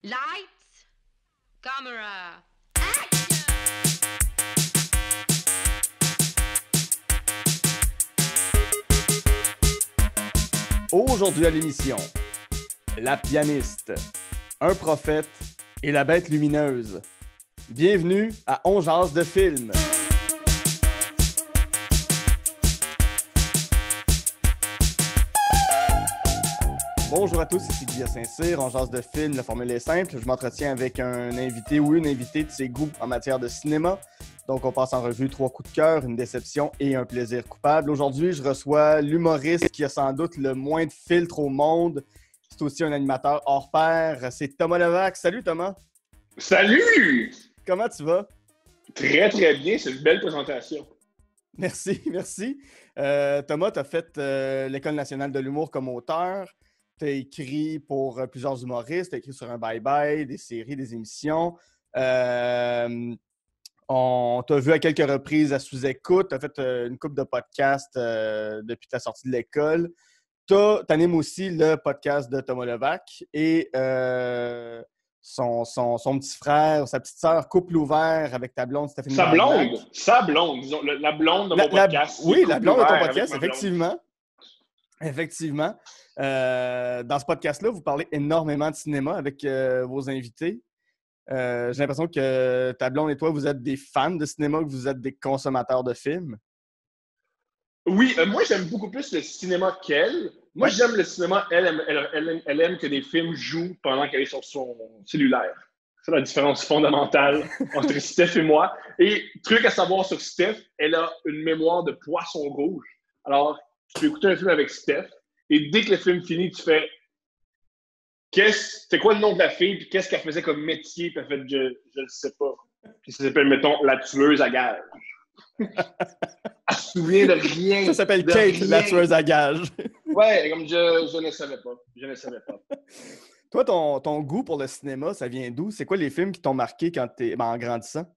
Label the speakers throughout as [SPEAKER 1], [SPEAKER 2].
[SPEAKER 1] Lights, camera.
[SPEAKER 2] Aujourd'hui à l'émission, la pianiste, un prophète et la bête lumineuse. Bienvenue à On jase de film. Bonjour à tous, ici Guillaume Saint-Cyr, On jase de film, la formule est simple. Je m'entretiens avec un invité ou une invitée de ses goûts en matière de cinéma. Donc, on passe en revue 3 coups de cœur, une déception et un plaisir coupable. Aujourd'hui, je reçois l'humoriste qui a sans doute le moins de filtres au monde. C'est aussi un animateur hors pair. C'est Thomas Levac. Salut, Thomas.
[SPEAKER 3] Salut!
[SPEAKER 2] Comment tu vas?
[SPEAKER 3] Très, très bien. C'est une belle présentation.
[SPEAKER 2] Merci, merci. Thomas, tu as fait l'École nationale de l'humour comme auteur. Tu as écrit pour plusieurs humoristes. Tu as écrit sur un bye-bye, des séries, des émissions. On t'a vu à quelques reprises à sous-écoute. Tu as fait une couple de podcasts depuis ta sortie de l'école. Tu animes aussi le podcast de Thomas Levac et son petit frère, sa petite sœur, Couple ouvert avec ta blonde Stéphanie Bragnac.
[SPEAKER 3] Sa blonde, disons, la blonde de mon podcast.
[SPEAKER 2] Oui, la blonde de ton podcast, effectivement. Effectivement. Dans ce podcast-là, vous parlez énormément de cinéma avec vos invités. J'ai l'impression que ta blonde et toi, vous êtes des fans de cinéma, que vous êtes des consommateurs de films.
[SPEAKER 3] Oui, moi, j'aime beaucoup plus le cinéma qu'elle. Moi, j'aime le cinéma. Elle aime que des films jouent pendant qu'elle est sur son cellulaire. C'est la différence fondamentale entre Steph et moi. Et truc à savoir sur Steph, elle a une mémoire de poisson rouge. Alors, tu peux écouter un film avec Steph et dès que le film finit, tu fais c'est quoi le nom de la fille, puis qu'est-ce qu'elle faisait comme métier, puis elle fait je le sais pas. Puis ça s'appelle, mettons, la tueuse à gages. Elle se souvient de rien.
[SPEAKER 2] Ça s'appelle Kate, la tueuse à gages.
[SPEAKER 3] Ouais, comme je ne savais pas. Je ne savais pas.
[SPEAKER 2] Toi, ton goût pour le cinéma, ça vient d'où? C'est quoi les films qui t'ont marqué en grandissant?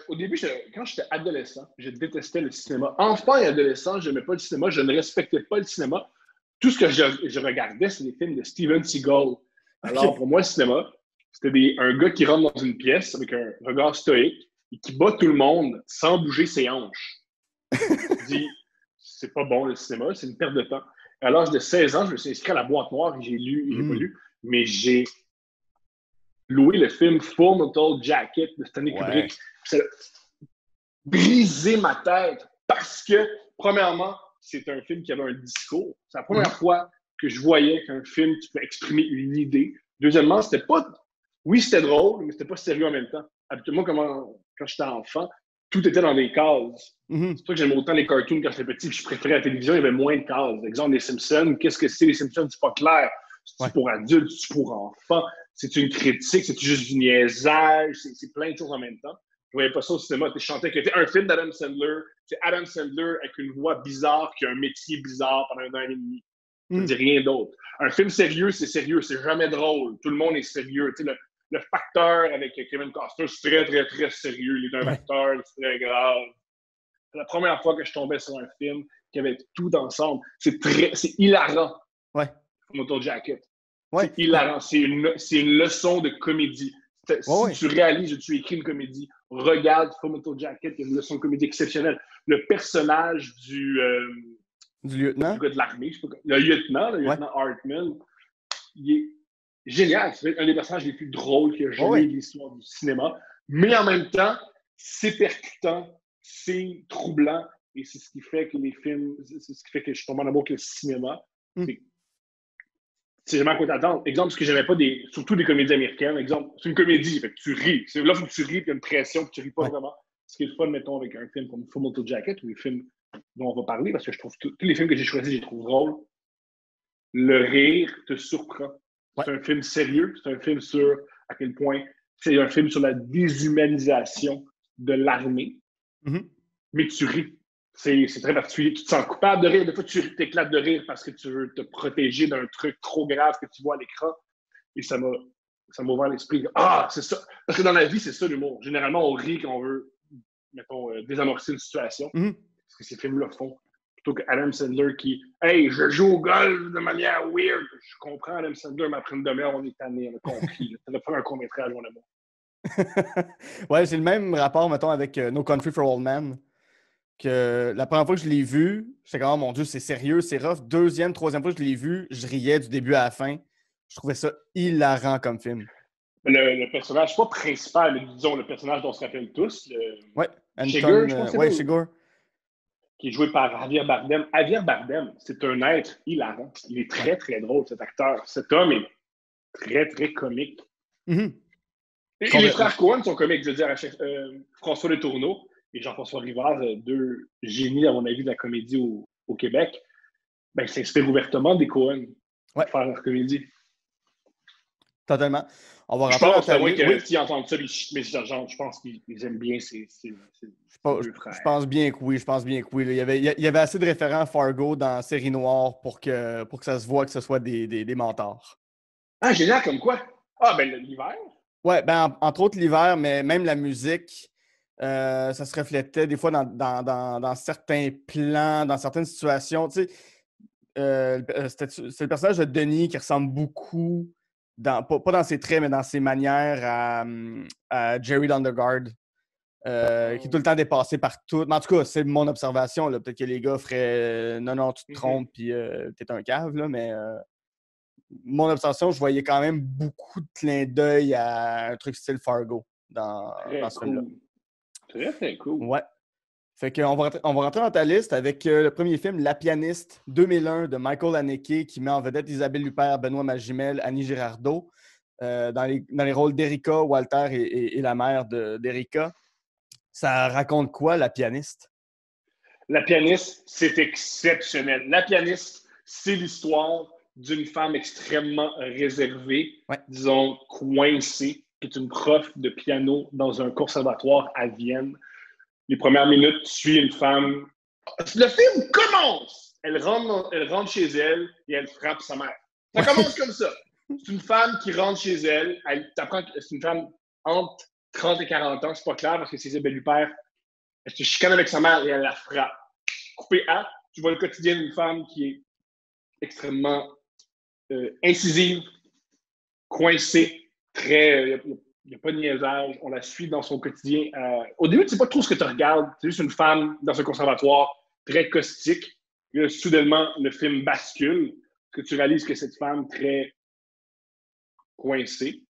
[SPEAKER 3] Au début, quand j'étais adolescent, je détestais le cinéma. Enfant et adolescent, je n'aimais pas le cinéma, je ne respectais pas le cinéma. Tout ce que je regardais, c'est des films de Steven Seagal. Alors, pour moi, le cinéma, c'était un gars qui rentre dans une pièce avec un regard stoïque et qui bat tout le monde sans bouger ses hanches. Je dis, c'est pas bon le cinéma, c'est une perte de temps. À l'âge de 16 ans, je me suis inscrit à la boîte noire et j'ai pas lu, mais j'ai loué le film Full Metal Jacket de Stanley Kubrick. Ça a brisé ma tête parce que, premièrement, c'est un film qui avait un discours. C'est la première fois que je voyais qu'un film, tu peux exprimer une idée. Deuxièmement, c'était pas... Oui, c'était drôle, mais c'était pas sérieux en même temps. Habituellement, quand j'étais enfant, tout était dans des cases. C'est pour ça que j'aimais autant les cartoons quand j'étais petit, puis je préférais la télévision, il y avait moins de cases. Exemple, les Simpsons, qu'est-ce que c'est les Simpsons? C'est pas clair. C'est pour adultes, c'est pour enfants. C'est une critique, c'est juste du niaisage, c'est plein de choses en même temps. Je voyais pas ça au cinéma. Tu chantais que c'était un film d'Adam Sandler. C'est Adam Sandler avec une voix bizarre qui a un métier bizarre pendant 1 an et demi. Ça ne dit rien d'autre. Un film sérieux, c'est jamais drôle. Tout le monde est sérieux. Tu sais, le facteur avec Kevin Costner, c'est très, très, très sérieux. Il est un acteur, c'est très grave. C'est la première fois que je tombais sur un film qui avait tout ensemble. C'est hilarant.
[SPEAKER 2] Ouais.
[SPEAKER 3] Motor Jacket.
[SPEAKER 2] Ouais.
[SPEAKER 3] C'est hilarant. C'est une leçon de comédie. Si tu réalises que tu écris une comédie, regarde Fullmetal Jacket, il y a une leçon de comédie exceptionnelle. Le personnage du
[SPEAKER 2] lieutenant,
[SPEAKER 3] du gars de l'armée, le lieutenant Hartman, il est génial. C'est un des personnages les plus drôles qu'il y a jamais eu de l'histoire du cinéma. Mais en même temps, c'est percutant, c'est troublant, et c'est ce qui fait que les films, c'est ce qui fait que je suis tombé en amour avec le cinéma. C'est jamais à quoi t'attendre. Exemple, ce que j'aimais pas surtout des comédies américaines. Exemple, c'est une comédie, fait que tu ris. Là, il faut que tu ris, puis il y a une pression, puis tu ris pas vraiment. Ce qui est le fun, mettons, avec un film comme Fullmetal Jacket, ou les films dont on va parler, parce que je trouve tous les films que j'ai choisis, je les trouve drôles. Le rire te surprend. C'est un film sérieux, c'est un film sur à quel point c'est un film sur la déshumanisation de l'armée, mais tu ris. C'est très particulier. Tu te sens coupable de rire. Des fois, tu t'éclates de rire parce que tu veux te protéger d'un truc trop grave que tu vois à l'écran. Et ça m'a ouvert l'esprit. Ah, c'est ça. Parce que dans la vie, c'est ça l'humour. Généralement, on rit quand on veut, mettons, désamorcer une situation. Parce que ces films-là font. Plutôt que Adam Sandler qui, hey, je joue au golf de manière weird. Je comprends Adam Sandler, mais après une demi-heure, on est tanné, on a compris. Ça va faire un court-métrage, mon amour.
[SPEAKER 2] Ouais, j'ai le même rapport, mettons, avec No Country for Old Men. Que la première fois que je l'ai vu, j'étais comme, oh mon Dieu, c'est sérieux, c'est rough. Deuxième, troisième fois que je l'ai vu, je riais du début à la fin. Je trouvais ça hilarant comme film.
[SPEAKER 3] Le personnage, pas principal, mais disons le personnage dont on se rappelle tous,
[SPEAKER 2] Ouais,
[SPEAKER 3] Shiger,
[SPEAKER 2] Anton,
[SPEAKER 3] je pense que
[SPEAKER 2] ouais,
[SPEAKER 3] c'est
[SPEAKER 2] Shiger.
[SPEAKER 3] qui est joué par Javier Bardem. Javier Bardem, c'est un être hilarant. Il est très, très drôle, cet acteur. Cet homme est très, très comique.
[SPEAKER 2] Mm-hmm.
[SPEAKER 3] Et les frères Cohen sont comiques, je veux dire, François Letourneau et Jean-François Rivard, deux génies, à mon avis, de la comédie au Québec, ben, ils s'inspirent ouvertement des Cohen pour faire leur comédie.
[SPEAKER 2] Totalement. On va
[SPEAKER 3] je
[SPEAKER 2] rentrer
[SPEAKER 3] pense,
[SPEAKER 2] dans ta
[SPEAKER 3] à moins
[SPEAKER 2] liste.
[SPEAKER 3] que s'ils entendent ça, mais je pense qu'ils aiment bien ces deux frères.
[SPEAKER 2] Je pense bien que oui, je pense bien que oui. Il y avait assez de référents à Fargo dans Série Noire pour que ça se voit que ce soit des mentors.
[SPEAKER 3] Ah, génial, comme quoi? Ah, ben l'hiver?
[SPEAKER 2] Ouais, ben entre autres l'hiver, mais même la musique, ça se reflétait des fois dans certains plans, dans certaines situations. Tu sais, c'est le personnage de Denis qui ressemble beaucoup, pas dans ses traits, mais dans ses manières à Jerry Lundegaard, qui est tout le temps dépassé par tout. Mais en tout cas, c'est mon observation. Peut-être que les gars feraient non, tu te trompes, puis t'es un cave, là, mais mon observation, je voyais quand même beaucoup de clins d'œil à un truc style Fargo dans ce film-là.
[SPEAKER 3] Très, très cool.
[SPEAKER 2] Ouais. Fait qu'on va rentrer dans ta liste avec le premier film, La pianiste, 2001, de Michael Haneke, qui met en vedette Isabelle Huppert, Benoît Magimel, Annie Girardot, dans les rôles d'Erika, Walter et la mère d'Erika. Ça raconte quoi, La pianiste?
[SPEAKER 3] La pianiste, c'est exceptionnel. La pianiste, c'est l'histoire d'une femme extrêmement réservée, disons coincée, qui est une prof de piano dans un conservatoire à Vienne. Les premières minutes, tu suis une femme. Le film commence! Elle rentre chez elle et elle frappe sa mère. Ça commence comme ça. C'est une femme qui rentre chez elle. T'apprends que c'est une femme entre 30 et 40 ans. C'est pas clair parce que c'est Isabelle Huppert. Elle se chicane avec sa mère et elle la frappe. Coupé à, tu vois le quotidien d'une femme qui est extrêmement incisive, coincée, très. Il n'y a pas de niaisage. On la suit dans son quotidien. Au début, tu ne sais pas trop ce que tu regardes. C'est juste une femme dans un conservatoire très caustique. Et là, soudainement, le film bascule. Que tu réalises que cette femme très coincée,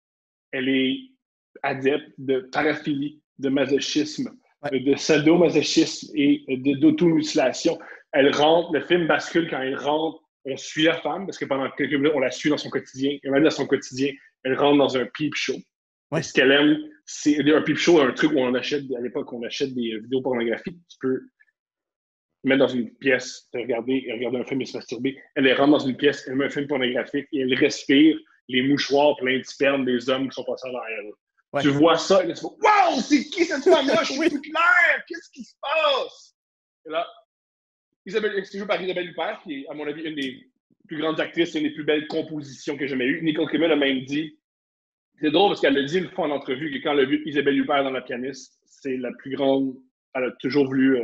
[SPEAKER 3] elle est adepte de paraphilie, de masochisme, de sadomasochisme et d'automutilation. Elle rentre, le film bascule quand elle rentre. On suit la femme parce que pendant quelques minutes, on la suit dans son quotidien. Et même dans son quotidien, elle rentre dans un peep show. Ouais. Ce qu'elle aime, c'est un peep show, un truc où on achète, à l'époque, on achète des vidéos pornographiques. Tu peux mettre dans une pièce, regarder un film et se masturber. Elle rentre dans une pièce, elle met un film pornographique et elle respire les mouchoirs pleins de sperme des hommes qui sont passés derrière elle. Ouais. Tu vois ça et là, tu fais « Wow, c'est qui cette femme-là? Je suis plus clair! Qu'est-ce qui se passe? » Et là, c'est joué par Isabelle Huppert, qui est, à mon avis, une des plus grandes actrices et une des plus belles compositions que j'ai jamais eues. Nicole Kidman a même dit. C'est drôle parce qu'elle a dit une fois en entrevue que quand elle a vu Isabelle Huppert dans La pianiste, c'est la plus grande. Elle a toujours voulu.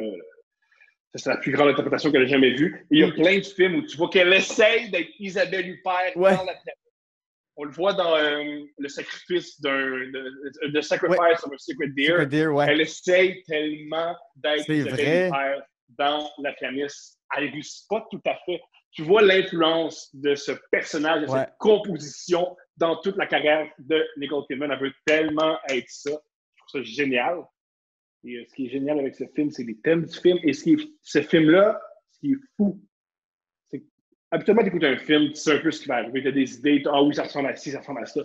[SPEAKER 3] C'est la plus grande interprétation qu'elle a jamais vue. Et il y a plein de films où tu vois qu'elle essaye d'être Isabelle Huppert dans La pianiste. On le voit dans Le sacrifice The Sacrifice of a Secret Deer. Elle essaye tellement d'être Isabelle Huppert dans La pianiste. Elle ne réussit pas tout à fait. Tu vois l'influence de ce personnage, de cette composition dans toute la carrière de Nicole Kidman. Elle veut tellement être ça. Je trouve ça génial. Et ce qui est génial avec ce film, c'est les thèmes du film. Et ce film-là, ce qui est fou, c'est que habituellement, tu écoutes un film, tu sais un peu ce qui va arriver. Tu as des idées, ah oui, ça ressemble à ci, ça ressemble à ça.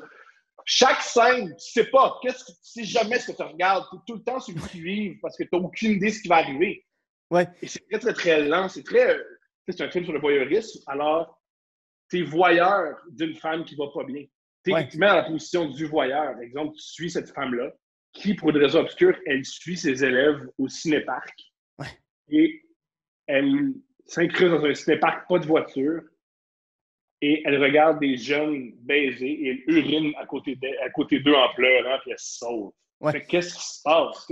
[SPEAKER 3] Chaque scène, tu ne sais pas. Tu sais jamais ce que tu regardes. Tu es tout le temps sur le qui-vive parce que tu n'as aucune idée de ce qui va arriver. Ouais. Et c'est très, très, très lent. C'est un film sur le voyeurisme. Alors, tu es voyeur d'une femme qui ne va pas bien. Tu te mets dans la position du voyeur. Par exemple, tu suis cette femme-là qui, pour une raison obscure, elle suit ses élèves au cinéparc. Ouais. Et elle s'incruste dans un cinéparc, pas de voiture. Et elle regarde des jeunes baiser et elle urine à côté d'eux en pleurant, puis elle se sauve. Ouais. Qu'est-ce qui se passe?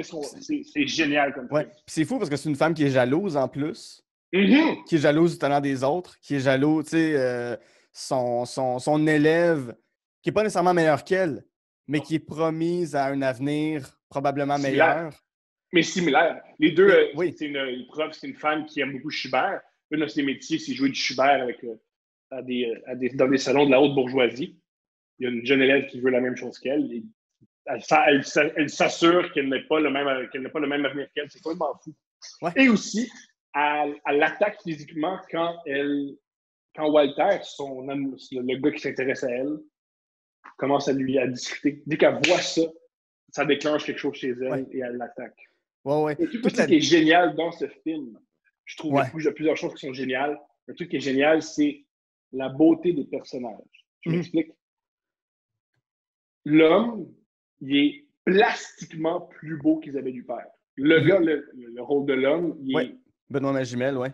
[SPEAKER 3] C'est génial comme film.
[SPEAKER 2] Puis c'est fou parce que c'est une femme qui est jalouse en plus.
[SPEAKER 3] Mhm.
[SPEAKER 2] qui est jalouse du talent des autres, qui est jaloux, tu sais, son élève, qui n'est pas nécessairement meilleur qu'elle, mais qui est promise à un avenir probablement
[SPEAKER 3] Similaire,
[SPEAKER 2] meilleur.
[SPEAKER 3] mais similaire. Les deux,
[SPEAKER 2] Mais oui,
[SPEAKER 3] c'est une prof, c'est une femme qui aime beaucoup Schubert. Une de ses métiers, c'est jouer du Schubert avec, dans des salons de la haute bourgeoisie. Il y a une jeune élève qui veut la même chose qu'elle. Et elle s'assure qu'elle n'a pas le même avenir qu'elle. C'est complètement fou.
[SPEAKER 2] ouais.
[SPEAKER 3] Et aussi, elle l'attaque physiquement quand Walter, le gars qui s'intéresse à elle, commence à discuter. Dès qu'elle voit ça, ça déclenche quelque chose chez elle
[SPEAKER 2] Ouais.
[SPEAKER 3] et elle l'attaque.
[SPEAKER 2] Ouais.
[SPEAKER 3] Le truc qui est génial dans ce film, je trouve
[SPEAKER 2] Ouais.
[SPEAKER 3] qu'il y a plusieurs choses qui sont géniales. Le truc qui est génial, c'est la beauté des personnages. Je m'explique. L'homme, il est plastiquement plus beau qu'Isabelle Huppert. Le gars, le rôle de l'homme,
[SPEAKER 2] Benoît Magimel, ouais.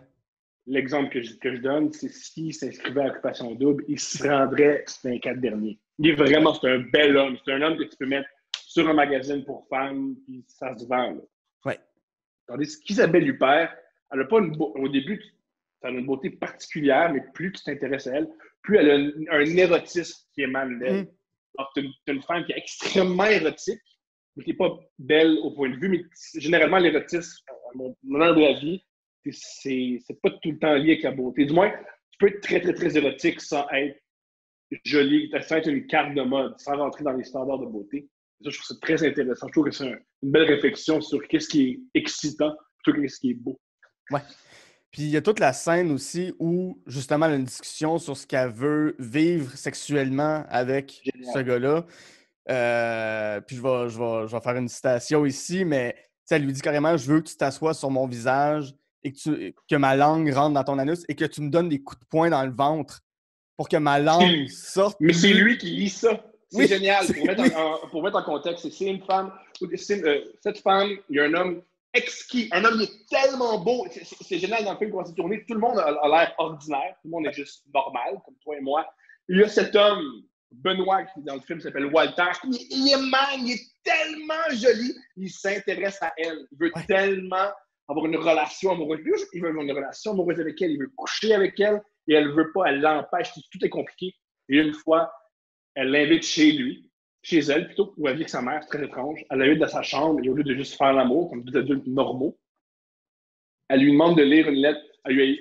[SPEAKER 3] L'exemple que je donne, c'est s'il s'inscrivait à Occupation Double, il se rendrait dans les 4 derniers. C'est un bel homme. C'est un homme que tu peux mettre sur un magazine pour femmes, puis ça se vend. Là.
[SPEAKER 2] Ouais.
[SPEAKER 3] Tandis qu'Isabelle Huppert, elle a pas au début, elle a une beauté particulière, mais plus tu t'intéresses à elle, plus elle a un érotisme qui émane d'elle. Tu as une femme qui est extrêmement érotique, mais qui n'est pas belle au point de vue, mais généralement, l'érotisme, à mon humble avis, c'est pas tout le temps lié avec la beauté. Du moins, tu peux être très, très, très érotique sans être joli, sans être une carte de mode, sans rentrer dans les standards de beauté. Ça, je trouve ça très intéressant. Je trouve que c'est une belle réflexion sur qu'est-ce qui est excitant plutôt que qu'est-ce qui est beau.
[SPEAKER 2] Ouais. Puis il y a toute la scène aussi où, justement, elle a une discussion sur ce qu'elle veut vivre sexuellement avec ce gars-là. Puis je vais faire une citation ici, mais elle lui dit carrément: je veux que tu t'assoies sur mon visage et que ma langue rentre dans ton anus et que tu me donnes des coups de poing dans le ventre pour que ma langue sorte.
[SPEAKER 3] Mais c'est lui qui lit ça. C'est génial. Pour mettre en contexte, c'est une femme. Cette femme, il y a un homme exquis. Un homme qui est tellement beau. C'est génial dans le film comment c'est tourné. Tout le monde a l'air ordinaire. Tout le monde est juste normal, comme toi et moi. Il y a cet homme, Benoît, qui dans le film s'appelle Walter. Il est man, il est tellement joli. Il s'intéresse à elle. Il veut tellement avoir une relation amoureuse. Il veut avoir une relation amoureuse avec elle. Il veut coucher avec elle. Et elle ne veut pas. Elle l'empêche. Tout est compliqué. Et une fois, elle l'invite chez elle plutôt, où elle vit avec sa mère, c'est très étrange. Elle l'invite dans sa chambre et au lieu de juste faire l'amour, comme deux adultes normaux, elle lui demande de lire une lettre. Elle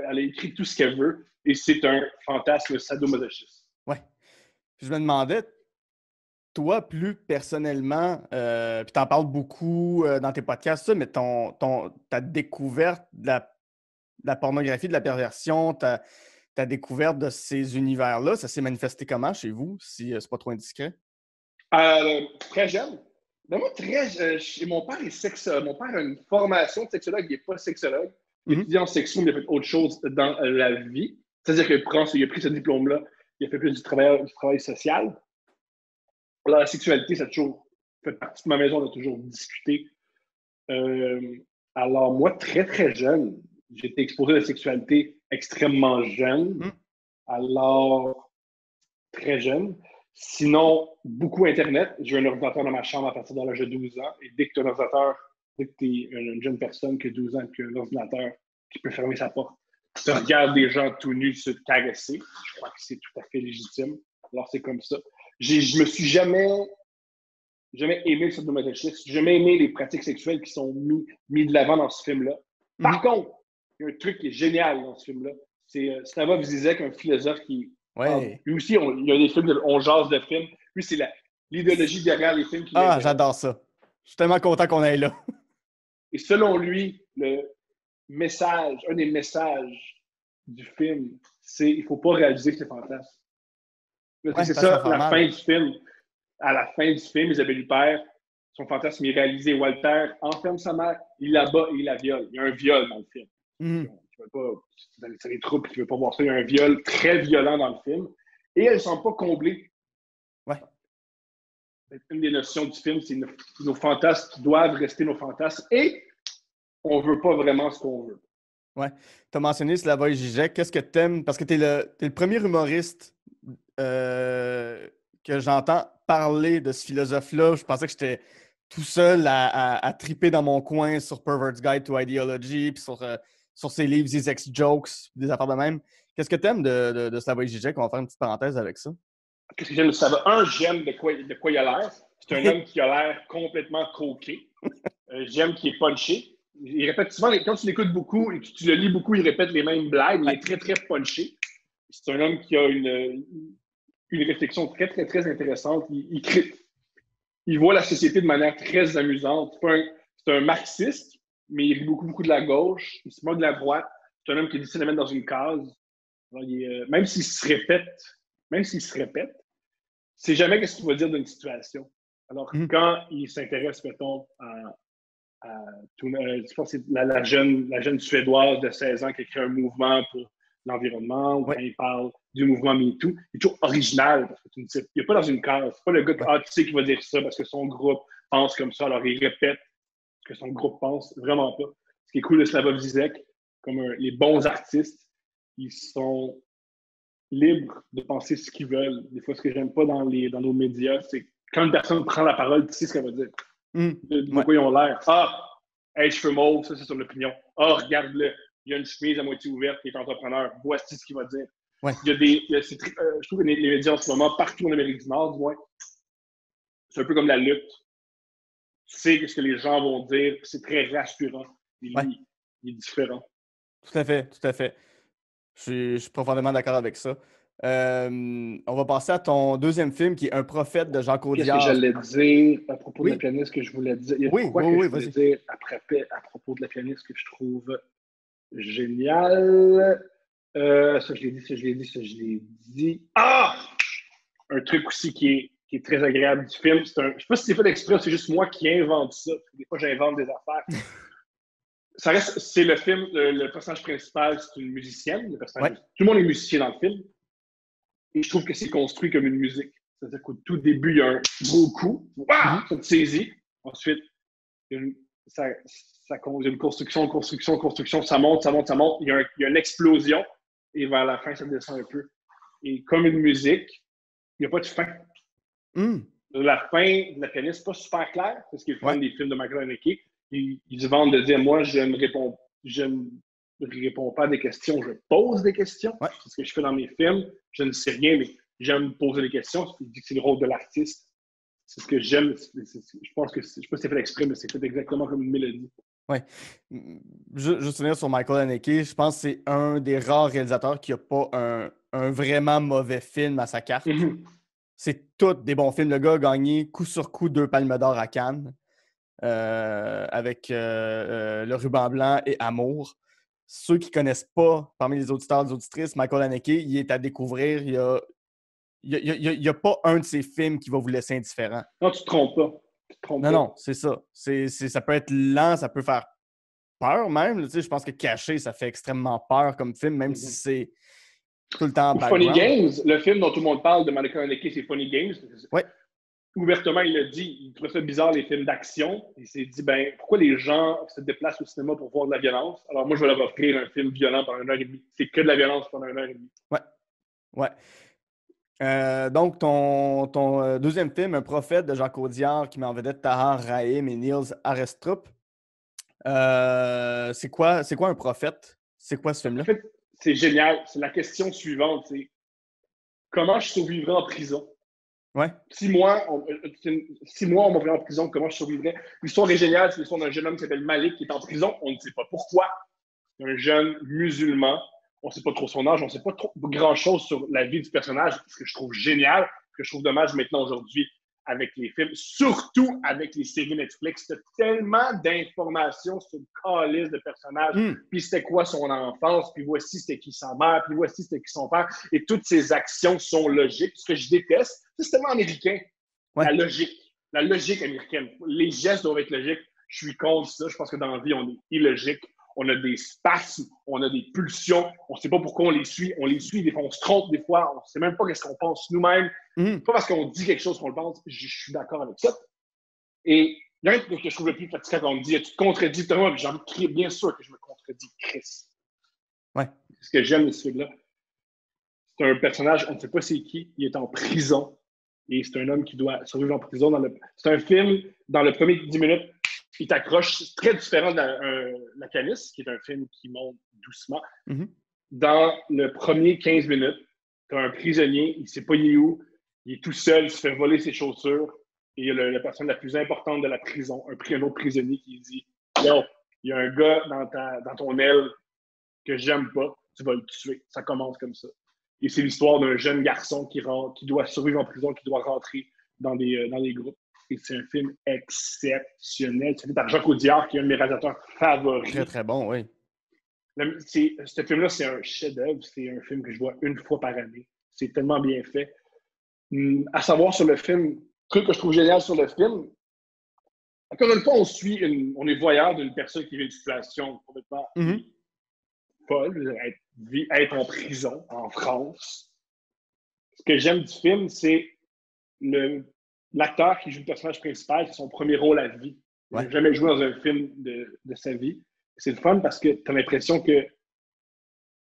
[SPEAKER 3] a écrit tout ce qu'elle veut et c'est un fantasme sadomasochiste.
[SPEAKER 2] Ouais. Puis je me demandais, toi, plus personnellement, puis t'en parles beaucoup dans tes podcasts, ça, mais ta découverte de la pornographie, de la perversion, ta découverte de ces univers-là, ça s'est manifesté comment chez vous, si c'est pas trop indiscret?
[SPEAKER 3] Très jeune. Ben moi, mon père est sexologue. Mon père a une formation de sexologue, il n'est pas sexologue. Il étudie en section, mais il a fait autre chose dans la vie. C'est-à-dire qu'il a pris ce diplôme-là, il a fait plus du travail social. Alors, la sexualité, ça a toujours fait partie de ma maison, on a toujours discuté. Alors, moi, très, très jeune, j'ai été exposé à la sexualité extrêmement jeune. Alors, très jeune. Sinon, beaucoup Internet. J'ai un ordinateur dans ma chambre à partir de l'âge de 12 ans. Et dès que tu as un ordinateur, dès que tu es une jeune personne qui a 12 ans, qui a un ordinateur, qui peut fermer sa porte, tu regardes des gens tout nus se caresser. Je crois que c'est tout à fait légitime. Alors, c'est comme ça. Je me suis jamais aimé le sadomasochisme. J'ai jamais aimé les pratiques sexuelles qui sont mis de l'avant dans ce film-là. Par contre, il y a un truc qui est génial dans ce film-là. C'est Slavoj Zizek, un philosophe qui... lui aussi, il y a des films, on jase de films. Lui, c'est l'idéologie derrière les films.
[SPEAKER 2] J'adore ça. Je suis tellement content qu'on aille là.
[SPEAKER 3] Et selon lui, un des messages du film, c'est il ne faut pas réaliser ses fantasmes. C'est ça, la fin du film. À la fin du film, Isabelle Huppert, son fantasme est réalisé. Walter enferme sa mère, il la bat et il la viole. Il y a un viol dans le film. Tu veux pas, dans les troupes, tu ne veux pas voir ça. Il y a un viol très violent dans le film. Et elles ne sont pas comblées.
[SPEAKER 2] Ouais.
[SPEAKER 3] Une des notions du film, c'est nos fantasmes doivent rester nos fantasmes et on ne veut pas vraiment ce qu'on veut.
[SPEAKER 2] Ouais. Tu as mentionné Slavoj Žižek. Qu'est-ce que tu aimes? Parce que tu es le premier humoriste que j'entends parler de ce philosophe-là. Je pensais que j'étais tout seul à triper dans mon coin sur Pervert's Guide to Ideology puis sur sur ses livres, des ex-jokes, des affaires de même. Qu'est-ce que tu aimes de Slavoj Žižek? On va faire une petite parenthèse avec ça.
[SPEAKER 3] Qu'est-ce que j'aime de ça? J'aime de quoi il a l'air. C'est un homme qui a l'air complètement coqué. J'aime qu'il est punché. Il répète souvent, quand tu l'écoutes beaucoup et que tu le lis beaucoup, il répète les mêmes blagues. Il est très, très punché. C'est un homme qui a une réflexion très, très, très intéressante. Il voit la société de manière très amusante. C'est un marxiste, mais il rit beaucoup, beaucoup de la gauche. Il se moque de la droite. C'est un homme qui est difficile à mettre dans une case. Alors, même s'il se répète, c'est jamais ce qu'il va dire d'une situation. Alors, quand il s'intéresse, mettons, je pense que c'est la jeune Suédoise de 16 ans qui a créé un mouvement pour l'environnement, ou quand il parle du mouvement MeToo, il est toujours original, parce que il n'est pas dans une case. C'est pas le gars tu sais qui va dire ça parce que son groupe pense comme ça, alors il répète ce que son groupe pense, vraiment pas. Ce qui est cool de Slavoj Žižek, comme les bons artistes, ils sont libres de penser ce qu'ils veulent. Des fois, ce que j'aime pas dans nos médias, c'est quand une personne prend la parole, tu sais ce qu'elle va dire. De quoi ils ont l'air. Cheveux mauves, ça c'est son opinion. Regarde-le, il y a une chemise à moitié ouverte, il est entrepreneur. Voici ce qu'il va dire.
[SPEAKER 2] Ouais.
[SPEAKER 3] Je trouve que les médias en ce moment, partout en Amérique du Nord, du moins, c'est un peu comme la lutte. Tu sais ce que les gens vont dire, c'est très rassurant. Il est différent.
[SPEAKER 2] Tout à fait, tout à fait. Je suis profondément d'accord avec ça. On va passer à ton deuxième film qui est Un prophète de Jean Audiard.
[SPEAKER 3] Qu'est-ce que j'allais dire à propos de la pianiste que je voulais dire? Il y a quoi que je voulais dire à propos de la pianiste que je trouve génial. Ça, je l'ai dit. Un truc aussi qui est très agréable du film. Je ne sais pas si c'est fait exprès, c'est juste moi qui invente ça. Des fois, j'invente des affaires. C'est le film, le personnage principal, c'est une musicienne. Tout le monde est musicien dans le film. Et je trouve que c'est construit comme une musique. C'est-à-dire qu'au tout début, il y a un gros coup. Ça te saisit. Ensuite, il y a une construction. Ça monte. Il y a une explosion. Et vers la fin, ça descend un peu. Et comme une musique, il n'y a pas de fin. La fin de la pianiste, c'est pas super clair. C'est ce qui est le fun des films de Michael Haneke. Ils se vendent de dire, moi, je ne réponds pas à des questions, je pose des questions. C'est ce que je fais dans mes films. Je ne sais rien, mais j'aime poser des questions. C'est le rôle de l'artiste. C'est ce que j'aime. Je pense que, je ne sais pas si c'est fait exprès, mais c'est fait exactement comme une mélodie.
[SPEAKER 2] Oui. Juste finir sur Michael Haneke, je pense que c'est un des rares réalisateurs qui n'a pas un vraiment mauvais film à sa carte. C'est tous des bons films. Le gars a gagné coup sur coup 2 Palmes d'Or à Cannes. Avec Le Ruban Blanc et Amour. Ceux qui ne connaissent pas, parmi les auditeurs et les auditrices, Michael Haneke, il est à découvrir. Il n'y a pas un de ses films qui va vous laisser indifférent.
[SPEAKER 3] Non, tu ne te trompes pas.
[SPEAKER 2] Non, c'est ça. Ça peut être lent, ça peut faire peur même. Je pense que Caché, ça fait extrêmement peur comme film, même si c'est tout le temps en background.
[SPEAKER 3] Funny Games, le film dont tout le monde parle de Michael Haneke, c'est Funny Games.
[SPEAKER 2] Oui.
[SPEAKER 3] Ouvertement, il a dit, il trouvait ça bizarre, les films d'action. Il s'est dit, pourquoi les gens se déplacent au cinéma pour voir de la violence? Alors moi, je vais leur offrir un film violent pendant 1h30. C'est que de la violence pendant 1h30.
[SPEAKER 2] Ouais. Donc, ton deuxième film, Un prophète de Jean Audiard, qui met en vedette Tahar Rahim et Niels Arestrup. C'est quoi un prophète? C'est quoi ce film-là?
[SPEAKER 3] En fait, c'est génial. C'est la question suivante. C'est comment je survivrai en prison?
[SPEAKER 2] Ouais.
[SPEAKER 3] 6 mois, on m'envoie en prison, comment je survivrais? L'histoire est géniale, c'est l'histoire d'un jeune homme qui s'appelle Malik qui est en prison. On ne sait pas pourquoi. C'est un jeune musulman. On ne sait pas trop son âge, on ne sait pas trop grand-chose sur la vie du personnage, ce que je trouve génial, ce que je trouve dommage maintenant aujourd'hui avec les films, surtout avec les séries Netflix. Il y a tellement d'informations sur le calice de personnages, puis c'était quoi son enfance, puis voici c'était qui sa mère, puis voici c'était qui son père, et toutes ces actions sont logiques. Ce que je déteste, c'est tellement américain, la logique américaine. Les gestes doivent être logiques. Je suis contre ça. Je pense que dans la vie, on est illogique. On a des spasmes, on a des pulsions, on ne sait pas pourquoi on les suit, des fois on se trompe, des fois on ne sait même pas ce qu'on pense nous-mêmes. Pas parce qu'on dit quelque chose qu'on le pense, je suis d'accord avec ça. Et il y a rien que je trouve le plus fatigant quand on me dit « Tu te contredis, Thomas », j'ai envie de crier, bien sûr que je me contredis, Chris.
[SPEAKER 2] Ouais.
[SPEAKER 3] C'est ce que j'aime de ce film-là. C'est un personnage, on ne sait pas c'est qui, il est en prison, et c'est un homme qui doit survivre en prison. C'est un film, dans le premier 10 minutes, il t'accroche. C'est très différent de La Canisse, qui est un film qui monte doucement.
[SPEAKER 2] Mhm.
[SPEAKER 3] Dans le premier 15 minutes, tu as un prisonnier, il ne sait pas il est où, il est tout seul, il se fait voler ses chaussures, et il y a la personne la plus importante de la prison, un autre prisonnier qui dit « Yo, il y a un gars dans ton aile que j'aime pas, tu vas le tuer. » Ça commence comme ça. Et c'est l'histoire d'un jeune garçon qui doit survivre en prison, qui doit rentrer dans des groupes. Et c'est un film exceptionnel. C'est fait par Jacques Audiard, qui est un de mes réalisateurs favoris.
[SPEAKER 2] Très, très bon, oui.
[SPEAKER 3] Ce film-là, c'est un chef-d'œuvre. C'est un film que je vois une fois par année. C'est tellement bien fait. À savoir sur le film, le truc que je trouve génial sur le film, encore une fois, on est voyeur d'une personne qui vit une situation complètement folle, être en prison en France. Ce que j'aime du film, c'est l'acteur qui joue le personnage principal, c'est son premier rôle à vie. Il n'a jamais joué dans un film de sa vie. C'est le fun parce que tu as l'impression que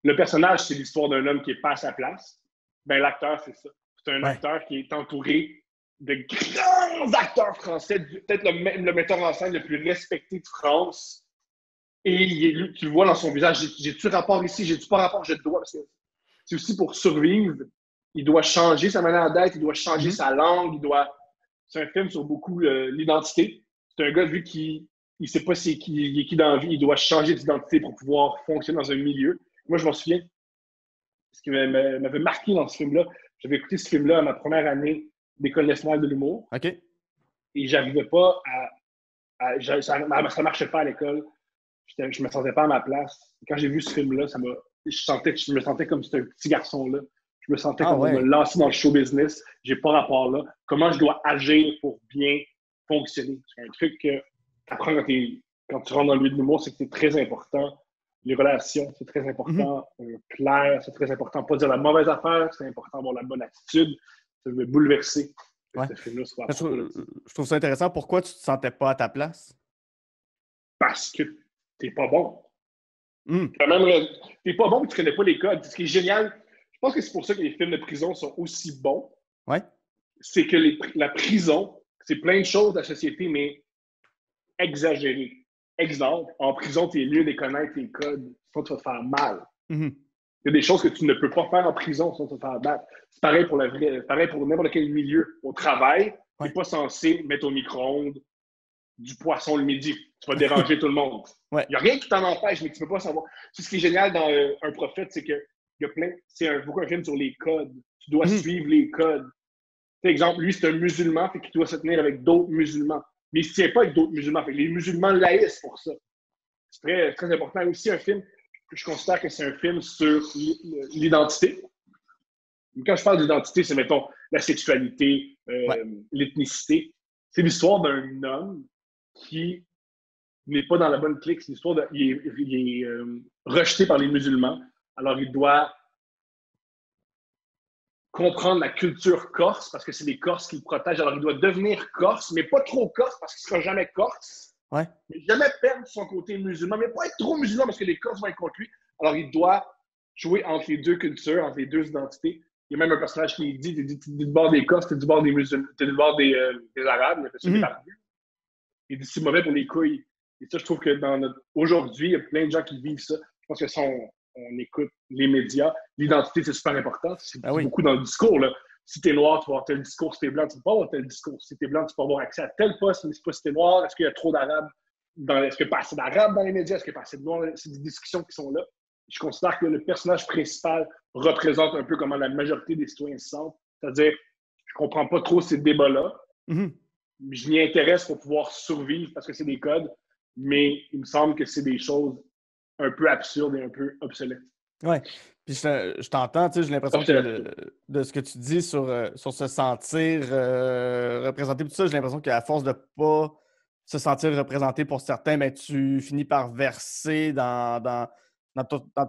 [SPEAKER 3] le personnage, c'est l'histoire d'un homme qui n'est pas à sa place. Ben, l'acteur, c'est ça. C'est un acteur qui est entouré de grands acteurs français, peut-être le metteur en scène le plus respecté de France. Et tu le vois dans son visage, j'ai-tu rapport ici, j'ai-tu pas rapport, je dois. Parce que c'est aussi pour survivre. Il doit changer sa manière d'être, il doit changer sa langue, C'est un film sur beaucoup l'identité. C'est un gars, vu qu'il ne sait pas il est qui dans la vie, il doit changer d'identité pour pouvoir fonctionner dans un milieu. Moi, je m'en souviens. Ce qui m'avait marqué dans ce film-là, j'avais écouté ce film-là à ma première année d'École nationale de l'humour.
[SPEAKER 2] OK.
[SPEAKER 3] Et j'arrivais pas ça ne marchait pas à l'école. Je me sentais pas à ma place. Quand j'ai vu ce film-là, je me sentais comme ce petit garçon-là. Je me sentais comme me lancer dans le show business. J'ai pas rapport là. Comment je dois agir pour bien fonctionner? C'est un truc que tu apprends quand tu rentres dans le milieu de l'humour, c'est que c'est très important. Les relations, c'est très important. Plaire, c'est très important. Pas dire la mauvaise affaire, c'est important d'avoir la bonne attitude. Ça veut bouleverser. Ce film-là soit
[SPEAKER 2] je trouve ça intéressant. Pourquoi tu te sentais pas à ta place?
[SPEAKER 3] Parce que t'es pas bon. T'es pas bon et tu connais pas les codes. Ce qui est génial, je pense que c'est pour ça que les films de prison sont aussi bons.
[SPEAKER 2] Ouais.
[SPEAKER 3] C'est que la prison, c'est plein de choses de la société, mais exagérées. Exemple, en prison, tu es mieux de connaître les codes, sinon tu vas te faire mal. Il y a des choses que tu ne peux pas faire en prison, sinon tu vas te faire battre. C'est pareil pour n'importe quel milieu. Au travail, tu n'es pas censé mettre au micro-ondes du poisson le midi. Tu vas déranger tout le monde. Il n'y a rien qui t'en empêche, mais tu ne peux pas savoir. C'est ce qui est génial dans Un prophète, c'est que c'est beaucoup un film sur les codes. Tu dois suivre les codes. Par exemple, lui, c'est un musulman, fait qu'il doit se tenir avec d'autres musulmans. Mais il ne se tient pas avec d'autres musulmans. Fait que les musulmans laïssent pour ça. C'est très, très important. Aussi, un film, je considère que c'est un film sur l'identité. Quand je parle d'identité, c'est, mettons, la sexualité, l'ethnicité. C'est l'histoire d'un homme qui n'est pas dans la bonne clique. C'est l'histoire il est rejeté par les musulmans. Alors, il doit comprendre la culture corse parce que c'est les Corses qui le protègent. Alors, il doit devenir corse, mais pas trop corse parce qu'il ne sera jamais corse. Mais jamais perdre son côté musulman, mais pas être trop musulman parce que les Corses vont être contre lui. Alors, il doit jouer entre les deux cultures, entre les deux identités. Il y a même un personnage qui dit t'es du bord des Corses, t'es du bord des musulmans, t'es du bord des Arabes, il fait ça des barbus. Il dit c'est mauvais pour les couilles. Et ça, je trouve que aujourd'hui, il y a plein de gens qui vivent ça. Je pense que si on écoute les médias, l'identité, c'est super important. C'est beaucoup dans le discours. Là. Si t'es noir, tu vas avoir tel discours. Si t'es blanc, tu ne peux pas avoir tel discours. Si t'es blanc, tu peux avoir accès à tel poste, mais c'est pas si t'es noir. Est-ce qu'il y a trop d'arabes? Est-ce qu'il n'y a pas assez d'arabes dans les médias? Est-ce qu'il n'y a pas assez de noirs? C'est des discussions qui sont là. Je considère que le personnage principal représente un peu comment la majorité des citoyens se sentent. C'est-à-dire, je ne comprends pas trop ces débats-là. Je m'y intéresse pour pouvoir survivre parce que c'est des codes, mais il me semble que c'est des choses un peu absurdes et un peu obsolètes.
[SPEAKER 2] Oui. Puis je t'entends, tu sais, j'ai l'impression que de ce que tu dis sur se sentir représenté, tout ça, j'ai l'impression qu'à force de ne pas se sentir représenté pour certains, ben, tu finis par verser dans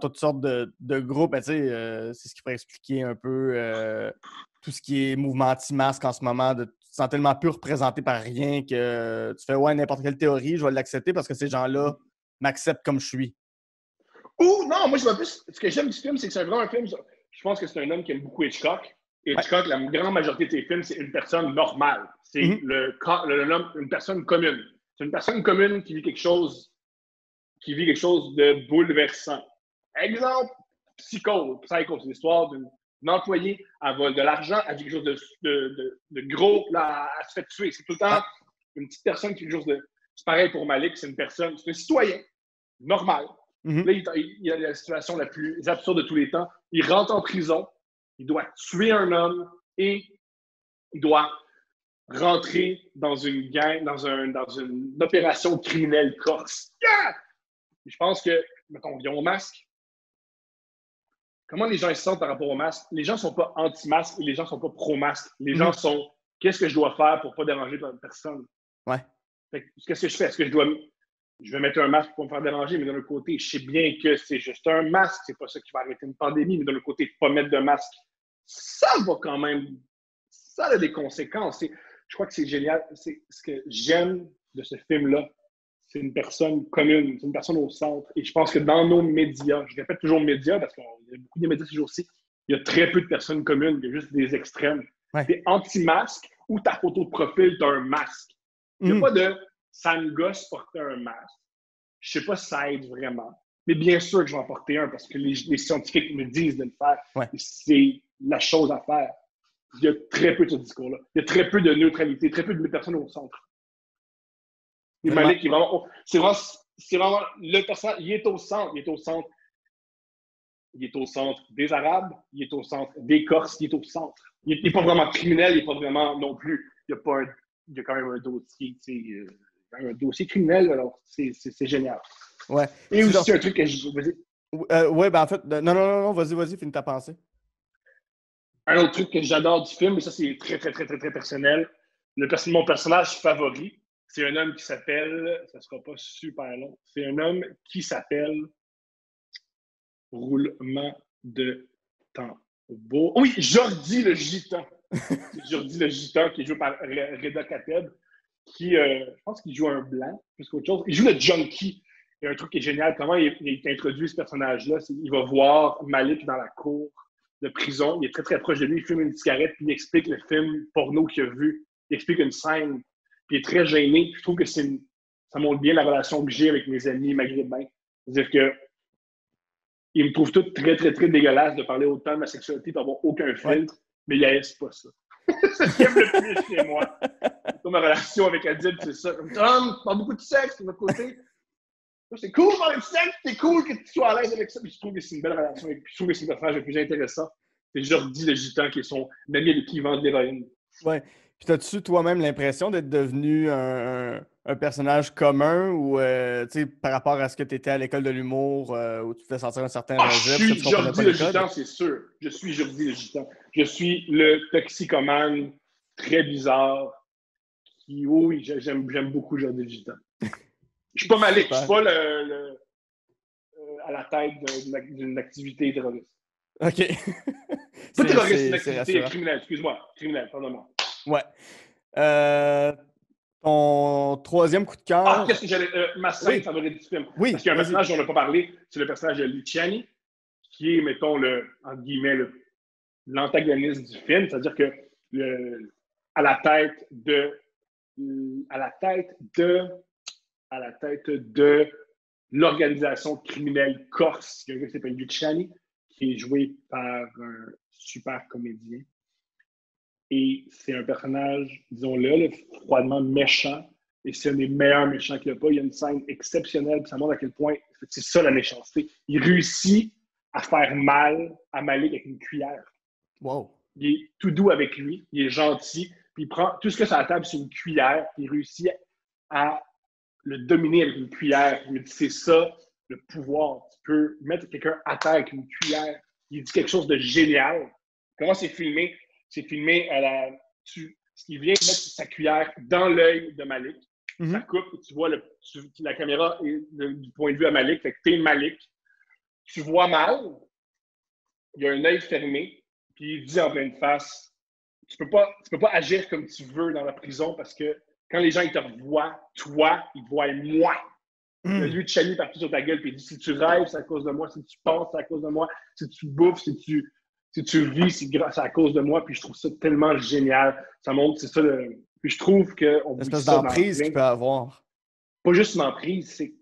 [SPEAKER 2] toutes sortes de groupes. Ben, tu sais, c'est ce qui pourrait expliquer un peu tout ce qui est mouvement anti-masque en ce moment. Tu te sens tellement plus représenté par rien que tu fais n'importe quelle théorie, je vais l'accepter parce que ces gens-là m'acceptent comme je suis.
[SPEAKER 3] Ou non, moi je vois plus. Ce que j'aime du film, c'est que c'est vraiment un film. Je pense que c'est un homme qui aime beaucoup Hitchcock. Et Hitchcock, la grande majorité de ses films, c'est une personne normale. C'est une personne commune. C'est une personne commune qui vit quelque chose de bouleversant. Exemple, psycho, c'est l'histoire d'une employée, elle vole de l'argent, elle vit quelque chose de gros, là, elle se fait tuer. C'est tout le temps une petite personne qui vit quelque chose de... C'est pareil pour Malik, c'est un citoyen normal.
[SPEAKER 2] Mm-hmm.
[SPEAKER 3] Là, il y a la situation la plus absurde de tous les temps. Il rentre en prison, il doit tuer un homme et il doit rentrer dans une gang, dans une opération criminelle corse. Yeah! Je pense que, mettons, ils ont au masque. Comment les gens se sentent par rapport au masque? Les gens ne sont pas anti-masque et les gens ne sont pas pro-masque. Les gens sont, qu'est-ce que je dois faire pour ne pas déranger personne?
[SPEAKER 2] Ouais.
[SPEAKER 3] Qu'est-ce que je fais? Est-ce que je vais mettre un masque pour me faire déranger, mais d'un autre côté, je sais bien que c'est juste un masque, c'est pas ça qui va arrêter une pandémie, mais d'un autre côté, pas mettre de masque, ça va quand même, ça a des conséquences. Je crois que c'est génial. C'est ce que j'aime de ce film-là. C'est une personne commune, c'est une personne au centre. Et je pense que dans nos médias, je répète toujours médias parce qu'il y a beaucoup de médias ces jours-ci, il y a très peu de personnes communes, il y a juste des extrêmes.
[SPEAKER 2] Ouais.
[SPEAKER 3] T'es anti-masque ou ta photo de profil, t'as un masque. Il n'y a pas de « ça me gosse porter un masque ». Je ne sais pas si ça aide vraiment. Mais bien sûr que je vais en porter un parce que les scientifiques me disent de le faire.
[SPEAKER 2] Ouais.
[SPEAKER 3] C'est la chose à faire. Il y a très peu de ce discours-là. Il y a très peu de neutralité, très peu de personnes au centre. Et Malik, c'est vraiment le personnage, il est au centre. Il est au centre. Il est au centre des Arabes, il est au centre des Corses, il est au centre. Il n'est pas vraiment criminel, il n'est pas vraiment non plus. Il y a quand même un dossier, un dossier criminel, alors c'est génial.
[SPEAKER 2] Ouais.
[SPEAKER 3] Et aussi un truc que je...
[SPEAKER 2] ouais, ben en fait, non, vas-y, finis ta pensée.
[SPEAKER 3] Un autre truc que j'adore du film, et ça c'est très, très, très, très, très personnel, mon personnage favori, c'est un homme qui s'appelle, ça sera pas super long, c'est un homme qui s'appelle roulement de tambour. Oui, Jordi le Gitan. C'est Jordi le Gitan qui est joué par Reda Kateb, qui, je pense qu'il joue un blanc plus qu'autre chose. Il joue le junkie. Il y a un truc qui est génial. Comment il est introduit, ce personnage-là? Il va voir Malik dans la cour de prison. Il est très, très proche de lui. Il fume une cigarette, puis il explique le film porno qu'il a vu. Il explique une scène, puis il est très gêné. Je trouve que ça montre bien la relation que j'ai avec mes amis maghrébins. C'est-à-dire que ils me trouvent tout très, très, très dégueulasse de parler autant de ma sexualité et d'avoir aucun filtre, mais ils haïssent pas ça. C'est ce qu'ils aiment le plus chez moi. Comme ma relation avec Adib, c'est ça. Comme Tom, tu parles beaucoup de sexe de notre côté. C'est cool de parler de sexe, c'est cool que tu sois à l'aise avec ça. Puis je trouve que c'est une belle relation. Et puis je trouve que c'est le personnage le plus intéressant. C'est Jordi le Gitan qui est son ami avec qui il vend de l'héroïne.
[SPEAKER 2] Ouais. Puis t'as-tu toi-même l'impression d'être devenu un personnage commun ou par rapport à ce que tu étais à l'école de l'humour où tu te fais sentir un certain registre?
[SPEAKER 3] Je suis Jordi le Gitan, c'est sûr. Je suis Jordi le Gitan. Je suis le toxicomane très bizarre qui, oui, j'aime beaucoup Jordi le Gitan. Je suis pas Malik, je suis pas à la tête d'une activité terroriste.
[SPEAKER 2] OK.
[SPEAKER 3] Pas terroriste, une activité criminelle, excuse-moi. Criminelle, pardonne-moi.
[SPEAKER 2] Ouais. Ton troisième coup de cœur.
[SPEAKER 3] Ah, qu'est-ce que j'allais. Ma scène favorite du film.
[SPEAKER 2] Oui.
[SPEAKER 3] Parce qu'il y a un personnage dont on n'a pas parlé, c'est le personnage de Luciani, qui est, mettons, entre guillemets, l'antagoniste du film. C'est-à-dire que à la tête de l'organisation criminelle corse, il y a un gars qui s'appelle Luciani, qui est joué par un super comédien. Et c'est un personnage, disons-le, froidement méchant. Et c'est un des meilleurs méchants qu'il n'y a pas. Il y a une scène exceptionnelle, puis ça montre à quel point c'est ça la méchanceté. Il réussit à faire mal à Malik avec une cuillère.
[SPEAKER 2] Wow.
[SPEAKER 3] Il est tout doux avec lui, il est gentil, puis il prend tout ce que sur la table, c'est une cuillère, puis il réussit à le dominer avec une cuillère. Il me dit, c'est ça, le pouvoir. Tu peux mettre quelqu'un à terre avec une cuillère. Il dit quelque chose de génial. Comment c'est filmé? C'est filmé il vient mettre sa cuillère dans l'œil de Malik. Ça coupe, et tu vois la caméra est du point de vue à Malik. Fait que t'es Malik. Tu vois mal. Il y a un œil fermé. Puis il dit en pleine face, tu peux pas agir comme tu veux dans la prison parce que quand les gens ils te revoient, toi, ils te voient moi. Lui de Chani partout sur ta gueule, puis il dit si tu rêves, c'est à cause de moi. Si tu penses, c'est à cause de moi. Si tu bouffes, si tu vis, c'est à cause de moi. Puis je trouve ça tellement génial. Ça montre, c'est ça. Puis je trouve qu'on
[SPEAKER 2] l'espèce d'emprise qu'il peut avoir.
[SPEAKER 3] pas juste une emprise, c'est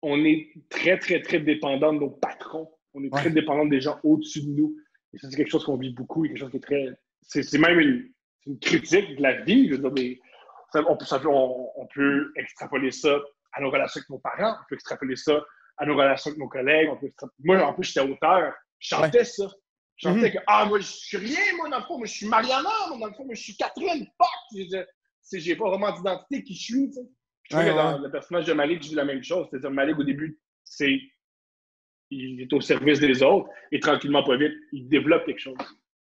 [SPEAKER 3] on est très, très, très dépendant de nos patrons. On est très dépendant des gens au-dessus de nous. Et ça, c'est quelque chose qu'on vit beaucoup, quelque chose qui est très... C'est même une critique de la vie. Je veux dire, on peut extrapoler ça à nos relations avec nos parents, on peut extrapoler ça à nos relations avec nos collègues. Moi, en plus, j'étais auteur, je chantais ça. Je chantais que, moi, je suis rien, moi, dans le fond, moi, je suis Mariana, moi, dans le fond, moi, je suis Catherine, fuck! J'ai pas vraiment d'identité qui je suis, tu sais. Je trouve que dans le personnage de Malik, je dis la même chose. C'est-à-dire, Malik, au début, il est au service des autres, et tranquillement, pas vite, il développe quelque chose.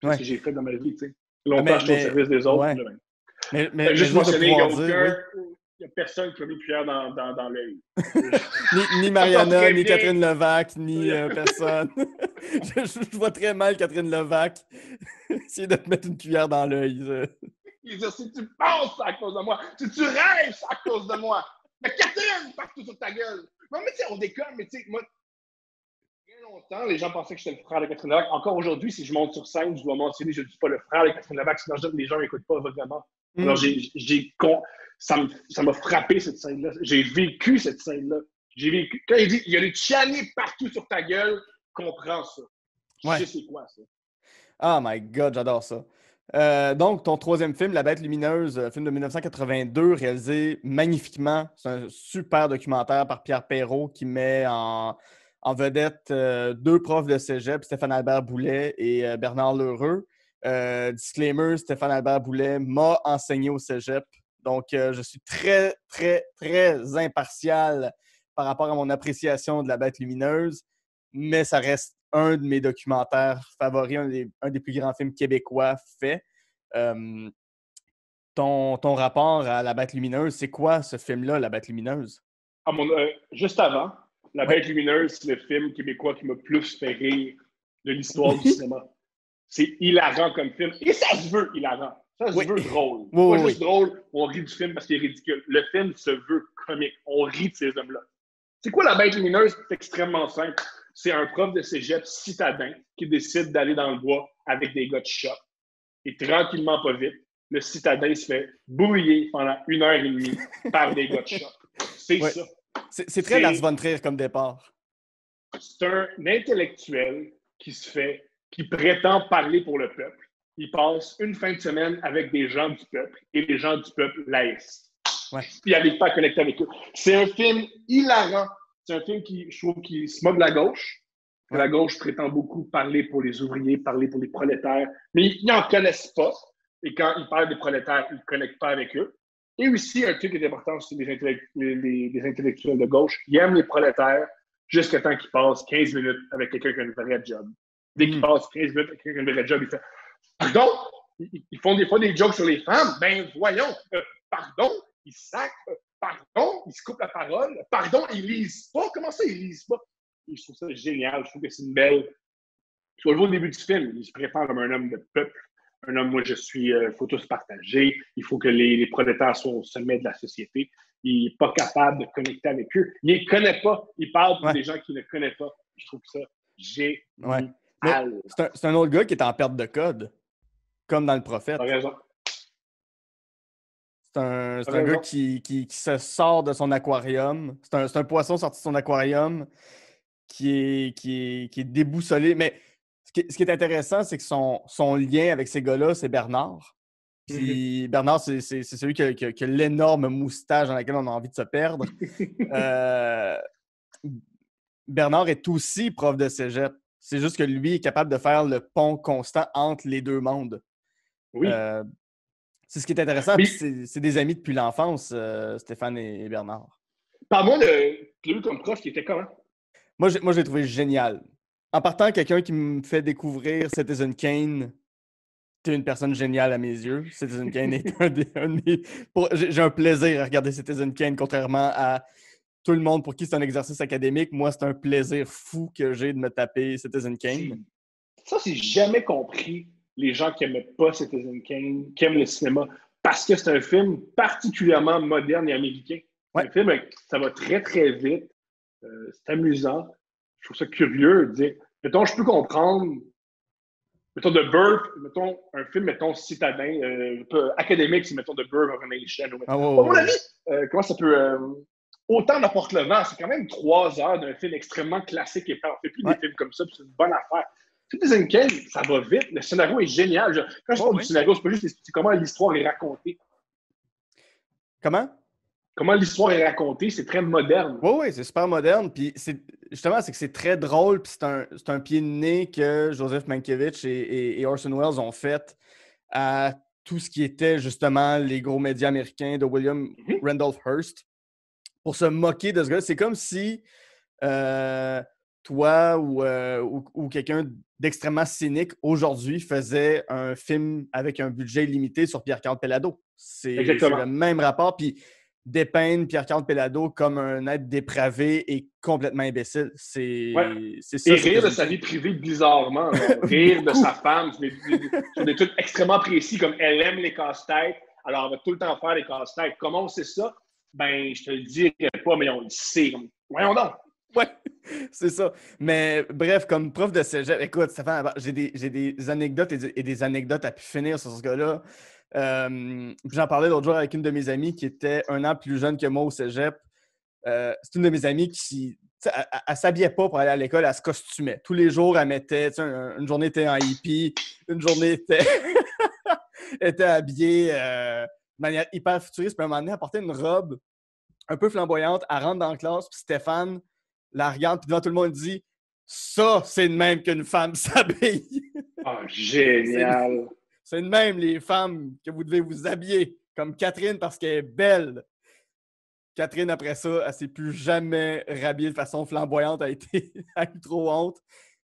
[SPEAKER 3] C'est ce que j'ai fait dans ma vie, tu sais. Longtemps, je suis au service des autres.
[SPEAKER 2] Mais
[SPEAKER 3] juste mentionner, il
[SPEAKER 2] n'y
[SPEAKER 3] a personne qui a mis une cuillère dans l'œil.
[SPEAKER 2] ni Mariana, ni Catherine Levac, ni personne. je vois très mal Catherine Levac essayer de te mettre une cuillère dans l'œil.
[SPEAKER 3] Il dit, si tu penses à cause de moi, si tu rêves à cause de moi, mais Catherine, partout sur ta gueule. Non, mais tu sais, on déconne, mais tu sais, moi, bien longtemps, les gens pensaient que j'étais le frère de Catherine Levac. Encore aujourd'hui, si je monte sur scène, je dois mentionner, je ne dis pas le frère de Catherine Levac, sinon les gens n'écoutent pas vraiment. Alors, ça m'a frappé cette scène-là. J'ai vécu cette scène-là. Quand il dit, il y a des chianis partout sur ta gueule, comprends ça. Je sais c'est quoi ça.
[SPEAKER 2] Oh my God, j'adore ça. Donc, ton troisième film, La Bête lumineuse, film de 1982, réalisé magnifiquement. C'est un super documentaire par Pierre Perrault qui met en vedette deux profs de cégep, Stéphane-Albert Boulet et Bernard Lheureux. Disclaimer, Stéphane-Albert Boulet m'a enseigné au cégep. Donc, je suis très, très, très impartial par rapport à mon appréciation de La Bête lumineuse, mais ça reste un de mes documentaires favoris, un des plus grands films québécois faits. Ton rapport à La Bête lumineuse, c'est quoi ce film-là, La Bête lumineuse?
[SPEAKER 3] Juste avant, La Bête lumineuse, c'est le film québécois qui m'a plus fait rire de l'histoire du cinéma. C'est hilarant comme film. Et ça se veut hilarant. Ça se veut drôle. Pas juste drôle, on rit du film parce qu'il est ridicule. Le film se veut comique. On rit de ces hommes-là. C'est quoi La Bête lumineuse? C'est extrêmement simple. C'est un prof de cégep citadin qui décide d'aller dans le bois avec des gars de shop. Et tranquillement, pas vite, le citadin se fait bouiller pendant 1h30 par des gars de shop. C'est ça.
[SPEAKER 2] C'est très Lars von Trier comme départ.
[SPEAKER 3] C'est un intellectuel qui prétend parler pour le peuple. Il passe une fin de semaine avec des gens du peuple et les gens du peuple laissent. Il n'arrive pas à connecter avec eux. C'est un film hilarant. C'est un film je trouve, qui se moque de la gauche. La gauche prétend beaucoup parler pour les ouvriers, parler pour les prolétaires, mais ils n'en connaissent pas. Et quand ils parlent des prolétaires, ils ne connectent pas avec eux. Et aussi, un truc qui est important, c'est les intellectuels de gauche. Ils aiment les prolétaires jusqu'à temps qu'ils passent 15 minutes avec quelqu'un qui a une vraie job. Dès qu'ils passent 15 minutes avec quelqu'un qui a une vraie job, ils font « Pardon? » Ils font des fois des jokes sur les femmes. Ben voyons, pardon, ils sacrent, pardon, ils se coupent la parole, pardon, ils lisent pas. Comment ça, ils lisent pas? Et je trouve ça génial. Je trouve que c'est une belle... Tu vois, au début du film, il se prépare comme un homme de peuple. Un homme, moi, je suis... Il faut tous partager. Il faut que les prolétaires soient au sommet de la société. Il n'est pas capable de connecter avec eux. Il ne les connaît pas. Il parle pour des gens qu'il ne connaît pas. Je trouve ça génial.
[SPEAKER 2] C'est un autre gars qui est en perte de code, comme dans Le Prophète.
[SPEAKER 3] T'as raison.
[SPEAKER 2] C'est un gars qui se sort de son aquarium. C'est un poisson sorti de son aquarium qui est déboussolé. Mais ce qui est intéressant, c'est que son lien avec ces gars-là, c'est Bernard. Puis Bernard, c'est celui qui a l'énorme moustache dans laquelle on a envie de se perdre. Bernard est aussi prof de cégep. C'est juste que lui est capable de faire le pont constant entre les deux mondes.
[SPEAKER 3] Oui.
[SPEAKER 2] C'est ce qui est intéressant. Puis c'est des amis depuis l'enfance, Stéphane et Bernard.
[SPEAKER 3] Parle-moi de lui comme prof qui était comment?
[SPEAKER 2] Moi, je l'ai trouvé génial. En partant, quelqu'un qui me fait découvrir Citizen Kane, t'es une personne géniale à mes yeux. Citizen Kane est j'ai un plaisir à regarder Citizen Kane, contrairement à tout le monde pour qui c'est un exercice académique. Moi, c'est un plaisir fou que j'ai de me taper Citizen Kane.
[SPEAKER 3] Ça, c'est jamais compris les gens qui n'aimaient pas Citizen Kane, qui aiment le cinéma, parce que c'est un film particulièrement moderne et américain. C'est un film, ça va très, très vite. C'est amusant. Je trouve ça curieux de dire, mettons, je peux comprendre mettons, The Birth, mettons, un film, mettons, citadin, académique, c'est, mettons, The Birth of a Nation.
[SPEAKER 2] Ah,
[SPEAKER 3] À
[SPEAKER 2] ouais,
[SPEAKER 3] mon
[SPEAKER 2] ouais,
[SPEAKER 3] avis, comment ça peut... autant n'apporte le vent, c'est quand même 3 heures d'un film extrêmement classique et on fait plus
[SPEAKER 2] ouais.
[SPEAKER 3] des films comme ça, puis c'est une bonne affaire. Citizen Kane, ça va vite, le scénario est génial. Quand je parle
[SPEAKER 2] Ouais.
[SPEAKER 3] du scénario, c'est pas juste c'est comment l'histoire est racontée.
[SPEAKER 2] Comment?
[SPEAKER 3] Comment l'histoire est racontée, c'est très moderne.
[SPEAKER 2] Oui, c'est super moderne. Puis justement, c'est que c'est très drôle. Puis c'est un pied de nez que Joseph Mankiewicz et Orson Welles ont fait à tout ce qui était justement les gros médias américains de William Randolph Hearst pour se moquer de ce gars. C'est comme si toi ou quelqu'un d'extrêmement cynique aujourd'hui faisait un film avec un budget limité sur Pierre-Carl Pellado. C'est le même rapport. Puis dépeindre Pierre-Carl Pellado comme un être dépravé et complètement imbécile. C'est ça.
[SPEAKER 3] Et rire de sa vie privée bizarrement. Rire de sa femme sur des trucs extrêmement précis, comme elle aime les casse-têtes, alors elle va tout le temps faire les casse-têtes. Comment on sait ça? Ben, je te le dirai pas, mais on le sait. Voyons donc.
[SPEAKER 2] Ouais, c'est ça. Mais bref, comme prof de cégep, écoute, Stéphane, j'ai des anecdotes et des anecdotes à pu finir sur ce gars-là. J'en parlais l'autre jour avec une de mes amies qui était 1 an plus jeune que moi au cégep. C'est une de mes amies qui elle s'habillait pas pour aller à l'école, elle se costumait. Tous les jours, elle mettait, une journée était en hippie, une journée était habillée de manière hyper futuriste, puis à un moment donné, elle portait une robe un peu flamboyante, elle rentre dans la classe, puis Stéphane la regarde, puis devant tout le monde, il dit « Ça, c'est de même qu'une femme s'habille! »
[SPEAKER 3] Ah, génial!
[SPEAKER 2] C'est de même, les femmes, que vous devez vous habiller, comme Catherine, parce qu'elle est belle. Catherine, après ça, elle ne s'est plus jamais rhabillée de façon flamboyante, elle a eu trop honte.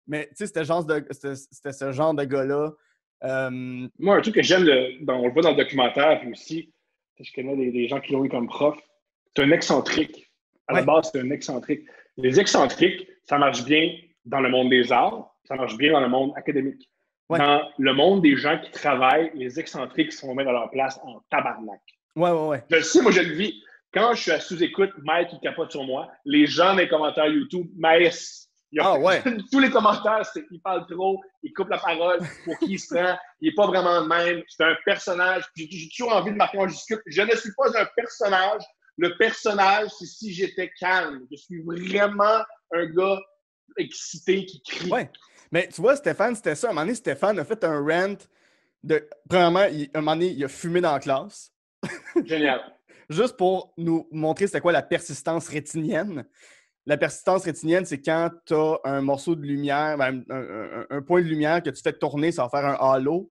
[SPEAKER 2] Mais tu sais, c'était ce genre de gars-là.
[SPEAKER 3] Moi, un truc que j'aime, on le voit dans le documentaire, puis aussi, je connais des gens qui l'ont eu comme prof, c'est un excentrique. À la base, c'est un excentrique. Les excentriques, ça marche bien dans le monde des arts, ça marche bien dans le monde académique. Ouais. Dans le monde des gens qui travaillent, les excentriques sont mis à leur place en tabarnak.
[SPEAKER 2] Ouais.
[SPEAKER 3] Je le sais, moi, je le vis. Quand je suis à sous-écoute, Mike, il capote sur moi. Les gens dans les commentaires YouTube, Maïs, tous les commentaires, c'est il parle trop, il coupe la parole, pour qui il se prend, il n'est pas vraiment le même, c'est un personnage. J'ai toujours envie de marquer en majuscule. Je ne suis pas un personnage. Le personnage, c'est si j'étais calme. Je suis vraiment un gars excité qui crie.
[SPEAKER 2] Ouais. Mais tu vois, Stéphane, c'était ça. À un moment donné, Stéphane a fait un rant de. Premièrement, à un moment donné, il a fumé dans la classe.
[SPEAKER 3] Génial.
[SPEAKER 2] Juste pour nous montrer c'était quoi la persistance rétinienne. La persistance rétinienne, c'est quand tu as un morceau de lumière, un point de lumière que tu fais tourner, ça va faire un halo.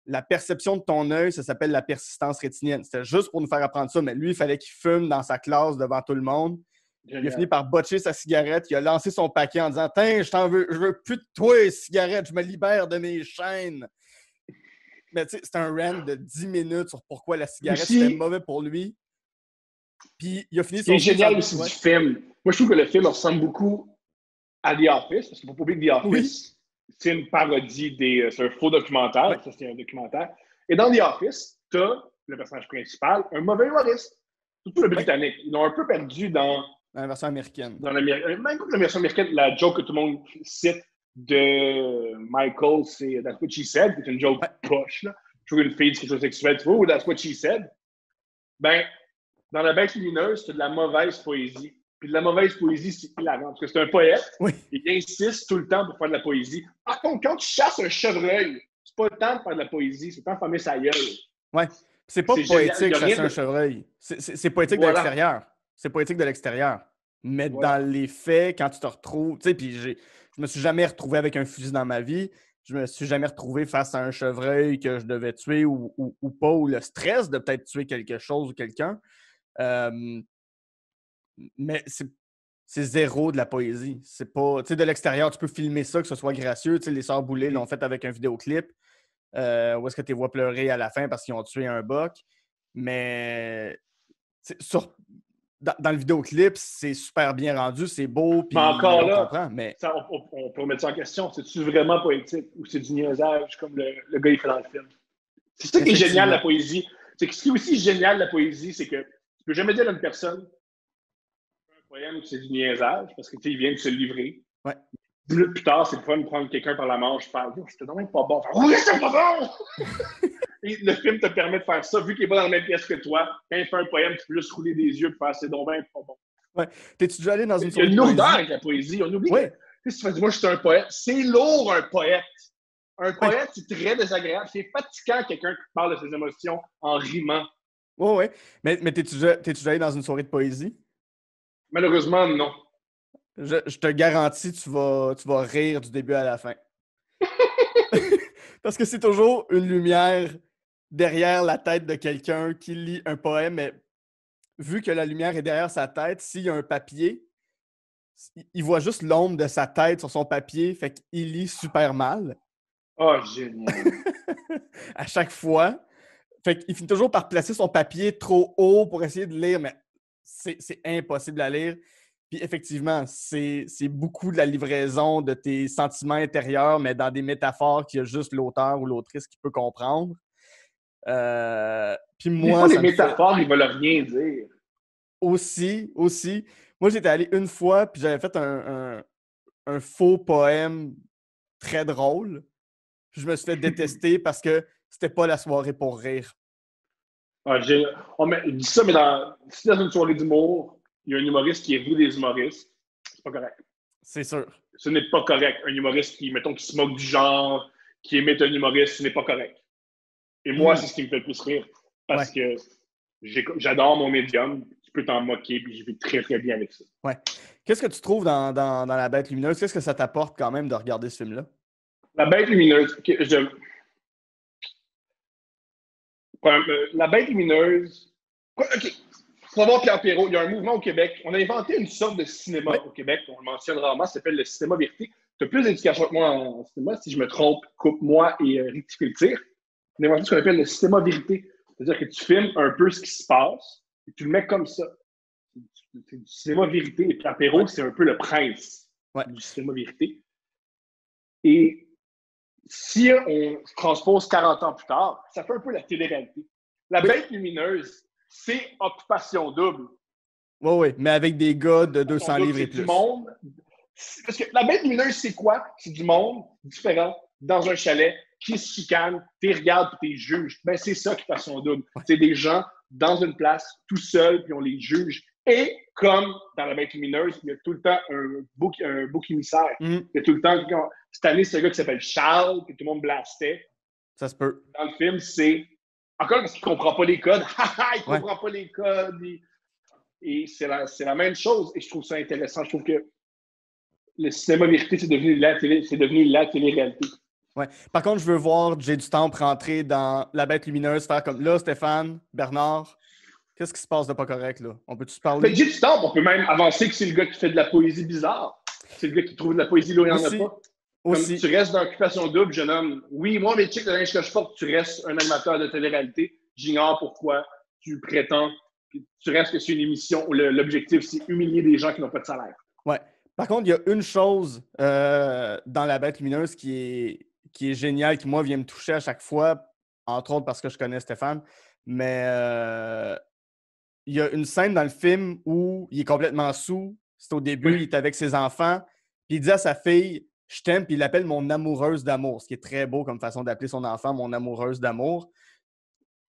[SPEAKER 2] La perception de ton œil, ça s'appelle la persistance rétinienne. C'était juste pour nous faire apprendre ça, mais lui, il fallait qu'il fume dans sa classe devant tout le monde. Génial. Il a fini par botcher sa cigarette, il a lancé son paquet en disant « Tiens, je veux plus de toi, cigarette, je me libère de mes chaînes. » Mais tu sais, c'était un rant de 10 minutes sur pourquoi la cigarette, c'était mauvais pour lui. Puis il a fini son...
[SPEAKER 3] C'est génial aussi du film. Moi, je trouve que le film ressemble beaucoup à The Office, parce qu'il ne faut pas oublier que The Office, c'est une parodie c'est un faux documentaire. Ouais. Ça, c'est un documentaire. Et dans The Office, tu as le personnage principal, un mauvais humoriste. Surtout le Britannique. Ils l'ont un peu perdu dans
[SPEAKER 2] la version américaine.
[SPEAKER 3] Même la version américaine, la joke que tout le monde cite de Michael, c'est That's What She Said, c'est une joke poche. Là. Je trouve une fille dit quelque chose de sexuel, tu vois, ou That's What She Said. Ben, dans La Bête lumineuse, c'est de la mauvaise poésie. Puis de la mauvaise poésie, c'est hilarant. Parce que c'est un poète, il insiste tout le temps pour faire de la poésie. Par contre, quand tu chasses un chevreuil, c'est pas le temps de faire de la poésie, c'est le temps de fermer sa gueule.
[SPEAKER 2] Ouais. C'est pas poétique chasser un chevreuil. C'est poétique de l'extérieur. C'est poétique de l'extérieur. Mais dans les faits, quand tu te retrouves... Tu sais, puis je me suis jamais retrouvé avec un fusil dans ma vie. Je me suis jamais retrouvé face à un chevreuil que je devais tuer ou pas, ou le stress de peut-être tuer quelque chose ou quelqu'un. Mais c'est zéro de la poésie. C'est pas... Tu sais, de l'extérieur, tu peux filmer ça, que ce soit gracieux. Tu sais, les Sœurs Boulay l'ont fait avec un vidéoclip. Où est-ce que tu les vois pleurer à la fin parce qu'ils ont tué un boc. Mais dans le vidéoclip, c'est super bien rendu, c'est beau, puis
[SPEAKER 3] encore là,
[SPEAKER 2] on comprend. Mais...
[SPEAKER 3] on peut remettre ça en question. C'est-tu vraiment poétique ou c'est du niaisage comme le gars il fait dans le film? C'est ça qui est génial de la poésie. Ce qui est aussi génial de la poésie, c'est que tu peux jamais dire à une personne un poème c'est du niaisage parce que il vient de se livrer.
[SPEAKER 2] Ouais.
[SPEAKER 3] 10 minutes plus tard, c'est le fun de prendre quelqu'un par la manche, faire « C'était vraiment pas bon. » « Oui, c'était pas bon! » Et le film te permet de faire ça. Vu qu'il n'est pas dans la même pièce que toi, quand il fait un poème, tu peux juste rouler des yeux et faire « C'est donc bien pas bon. »
[SPEAKER 2] Ouais. T'es-tu déjà allé dans une
[SPEAKER 3] Il y a
[SPEAKER 2] soirée
[SPEAKER 3] une
[SPEAKER 2] de
[SPEAKER 3] lourdeur
[SPEAKER 2] poésie?
[SPEAKER 3] avec la poésie. On oublie que,
[SPEAKER 2] Oui,
[SPEAKER 3] si tu fais, moi, je suis un poète. C'est lourd, un poète. Un
[SPEAKER 2] oui,
[SPEAKER 3] poète, c'est très désagréable. C'est fatigant, quelqu'un qui parle de ses émotions en rimant.
[SPEAKER 2] oui, oui. Mais t'es-tu déjà allé dans une soirée de poésie?
[SPEAKER 3] Malheureusement, non.
[SPEAKER 2] Je te garantis, tu vas rire du début à la fin. Parce que c'est toujours une lumière derrière la tête de quelqu'un qui lit un poème, mais vu que la lumière est derrière sa tête, s'il y a un papier, il voit juste l'ombre de sa tête sur son papier, fait qu'il lit super mal
[SPEAKER 3] Oh, génial.
[SPEAKER 2] à chaque fois. Fait qu'il finit toujours par placer son papier trop haut pour essayer de lire, mais c'est impossible à lire. Puis effectivement, c'est beaucoup de la livraison de tes sentiments intérieurs, mais dans des métaphores qu'il y a juste l'auteur ou l'autrice qui peut comprendre. Puis
[SPEAKER 3] Des
[SPEAKER 2] moi,
[SPEAKER 3] fois, les
[SPEAKER 2] ça me fait
[SPEAKER 3] métaphores, ils veulent rien dire.
[SPEAKER 2] aussi. Moi, j'étais allé une fois, puis j'avais fait un faux poème très drôle. Puis je me suis fait détester parce que c'était pas la soirée pour rire.
[SPEAKER 3] Ah, je dis ça, mais si dans une soirée d'humour, il y a un humoriste qui est vu des humoristes, c'est pas correct.
[SPEAKER 2] C'est sûr.
[SPEAKER 3] Ce n'est pas correct. Un humoriste qui, mettons, qui se moque du genre, qui imite un humoriste, ce n'est pas correct. Et moi, c'est ce qui me fait le plus rire.
[SPEAKER 2] Ouais.
[SPEAKER 3] Parce que j'adore mon médium. Tu peux t'en moquer, puis je vis très, très bien avec ça.
[SPEAKER 2] Ouais. Qu'est-ce que tu trouves dans La Bête lumineuse? Qu'est-ce que ça t'apporte quand même de regarder ce film-là?
[SPEAKER 3] La bête lumineuse. La bête lumineuse. OK. Faut voir Pierre Perrault. Il y a un mouvement au Québec. On a inventé une sorte de cinéma au Québec. On le mentionne rarement. Ça s'appelle le cinéma vérité. Tu as plus d'éducation que moi en cinéma. Si je me trompe, coupe-moi et rectifie le tir. On a inventé ce qu'on appelle le cinéma vérité. C'est-à-dire que tu filmes un peu ce qui se passe et tu le mets comme ça. C'est du cinéma vérité. Et Pierre Perrault, c'est un peu le prince du cinéma vérité. Et si on transpose 40 ans plus tard, ça fait un peu la télé-réalité. La bête lumineuse, c'est Occupation Double.
[SPEAKER 2] Oui, mais avec des gars de 200 livres et plus.
[SPEAKER 3] Du monde. Parce que la bête lumineuse, c'est quoi? C'est du monde différent dans un chalet qui se chicane, t'es regardes et t'es juges. Ben, c'est ça Occupation Double. C'est des gens dans une place, tout seuls, puis on les juge. Et comme dans la bête lumineuse, il y a tout le temps un bouc émissaire. Il y a tout le temps. Cette année, c'est un gars qui s'appelle Charles, que tout le monde blastait.
[SPEAKER 2] Ça se peut.
[SPEAKER 3] Dans le film, c'est. Encore parce qu'il ne comprend pas les codes. Il ne comprend pas les codes. Et c'est la même chose. Et je trouve ça intéressant. Je trouve que le cinéma vérité, c'est devenu la télé-réalité.
[SPEAKER 2] Ouais. Par contre, je veux voir Jay du Temple rentrer dans La Bête lumineuse, faire comme là, Stéphane, Bernard, qu'est-ce qui se passe de pas correct là? On peut-tu se parler?
[SPEAKER 3] Mais Jay du Temple, on peut même avancer que c'est le gars qui fait de la poésie bizarre. C'est le gars qui trouve de la poésie là où il n'y en a pas. Comme tu restes dans Occupation Double, jeune homme. Oui, moi, mes chicks, le linge que je porte, tu restes un animateur de télé-réalité. J'ignore pourquoi tu prétends. Tu restes que c'est une émission où l'objectif, c'est humilier des gens qui n'ont pas de salaire.
[SPEAKER 2] Ouais. Par contre, il y a une chose dans La Bête lumineuse qui est géniale, qui, moi, vient me toucher à chaque fois, entre autres parce que je connais Stéphane, mais il y a une scène dans le film où il est complètement saoul. C'est au début, il est avec ses enfants, puis il dit à sa fille « Je t'aime », puis il l'appelle « mon amoureuse d'amour », ce qui est très beau comme façon d'appeler son enfant « mon amoureuse d'amour ».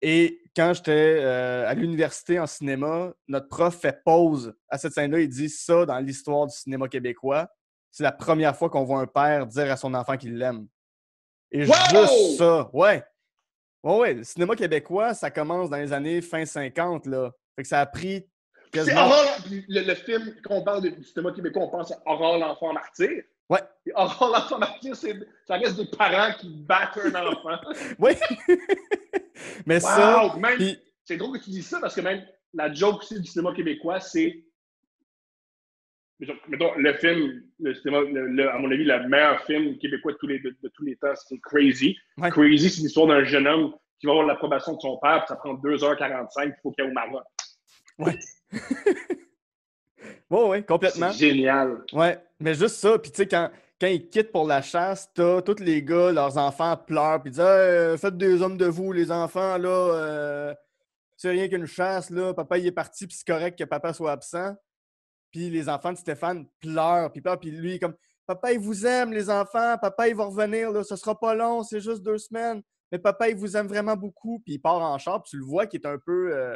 [SPEAKER 2] Et quand j'étais à l'université en cinéma, notre prof fait pause à cette scène-là. Il dit ça dans l'histoire du cinéma québécois. C'est la première fois qu'on voit un père dire à son enfant qu'il l'aime. Et juste ça, ouais. Ouais, le cinéma québécois, ça commence dans les années fin 50, là. Fait que ça a pris quasiment...
[SPEAKER 3] Le film, quand on parle du cinéma québécois, on pense à Aurore l'enfant martyr.
[SPEAKER 2] Ouais.
[SPEAKER 3] Et Aurore l'enfant martyr, ça reste des parents qui battent un enfant.
[SPEAKER 2] Oui. Mais ça...
[SPEAKER 3] Même, c'est drôle que tu dis ça, parce que même la joke aussi du cinéma québécois, c'est... Mettons, le film, le cinéma, à mon avis, le meilleur film québécois de tous les temps, c'est Crazy. Ouais. Crazy, c'est l'histoire d'un jeune homme qui va avoir l'approbation de son père, puis ça prend 2h45, il faut qu'il aille au Maroc.
[SPEAKER 2] Ouais. Oui, complètement.
[SPEAKER 3] C'est génial.
[SPEAKER 2] Ouais, mais juste ça, puis tu sais, quand ils quittent pour la chasse, t'as tous les gars, leurs enfants pleurent, puis ils disent hey, faites des hommes de vous, les enfants, là, c'est rien qu'une chasse, là, papa il est parti, puis c'est correct que papa soit absent. Puis les enfants de Stéphane pleurent, puis lui, comme Papa, il vous aime, les enfants. Papa, il va revenir. Là. Ce sera pas long. C'est juste 2 semaines. Mais papa, il vous aime vraiment beaucoup. Puis il part en char. Puis tu le vois qui est un peu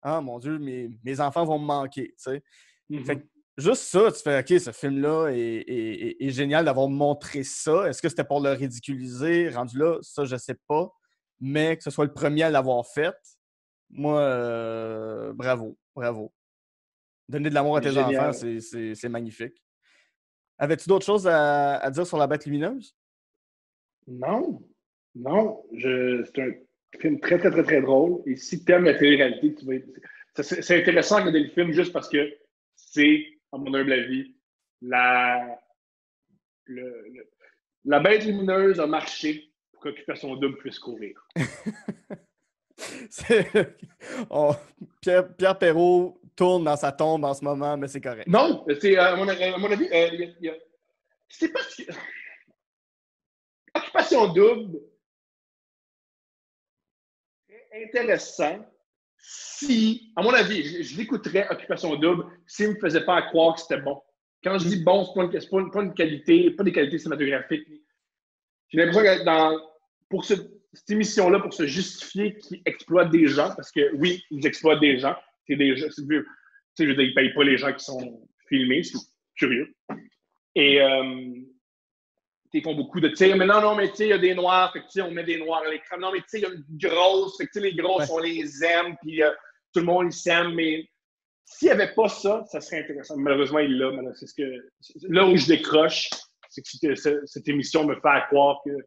[SPEAKER 2] ah, mon Dieu, mes enfants vont me manquer. Tu sais. Fait que juste ça, tu fais OK, ce film-là est génial d'avoir montré ça. Est-ce que c'était pour le ridiculiser? Rendu là, ça, je sais pas. Mais que ce soit le premier à l'avoir fait, moi, bravo, bravo. Donner de l'amour à tes enfants,
[SPEAKER 3] Génial.
[SPEAKER 2] c'est magnifique. Avais-tu d'autres choses à dire sur La Bête lumineuse?
[SPEAKER 3] Non, non. C'est un film très, très, très, très drôle. Et si tu aimes la télé-réalité, tu vas c'est intéressant de regarder le film juste parce que c'est, à mon humble avis, la, le- la bête lumineuse a marché pour qu'Occupation Double puisse courir.
[SPEAKER 2] C'est- Pierre Perrault tourne dans sa tombe en ce moment, mais c'est correct.
[SPEAKER 3] Non, c'est, à mon avis, c'est pas Occupation Double est intéressant si, à mon avis, je l'écouterais Occupation Double s'il ne me faisait pas croire que c'était bon. Quand je dis bon, c'est pas une qualité, pas des qualités cinématographiques. J'ai l'impression que pour cette émission-là, pour se justifier qu'ils exploitent des gens, parce que oui, ils exploitent des gens. C'est des gens, tu sais, je veux dire, ils ne payent pas les gens qui sont filmés, c'est curieux. Et ils font beaucoup de tirs, mais non, mais tu sais, il y a des noirs, fait que on met des noirs à l'écran. Non, mais tu sais, il y a une grosse, fait que les grosses, on les aime, puis tout le monde les s'aime, mais s'il n'y avait pas ça, ça serait intéressant. Malheureusement, il l'a. Là où je décroche, c'est que cette émission me fait croire qu'il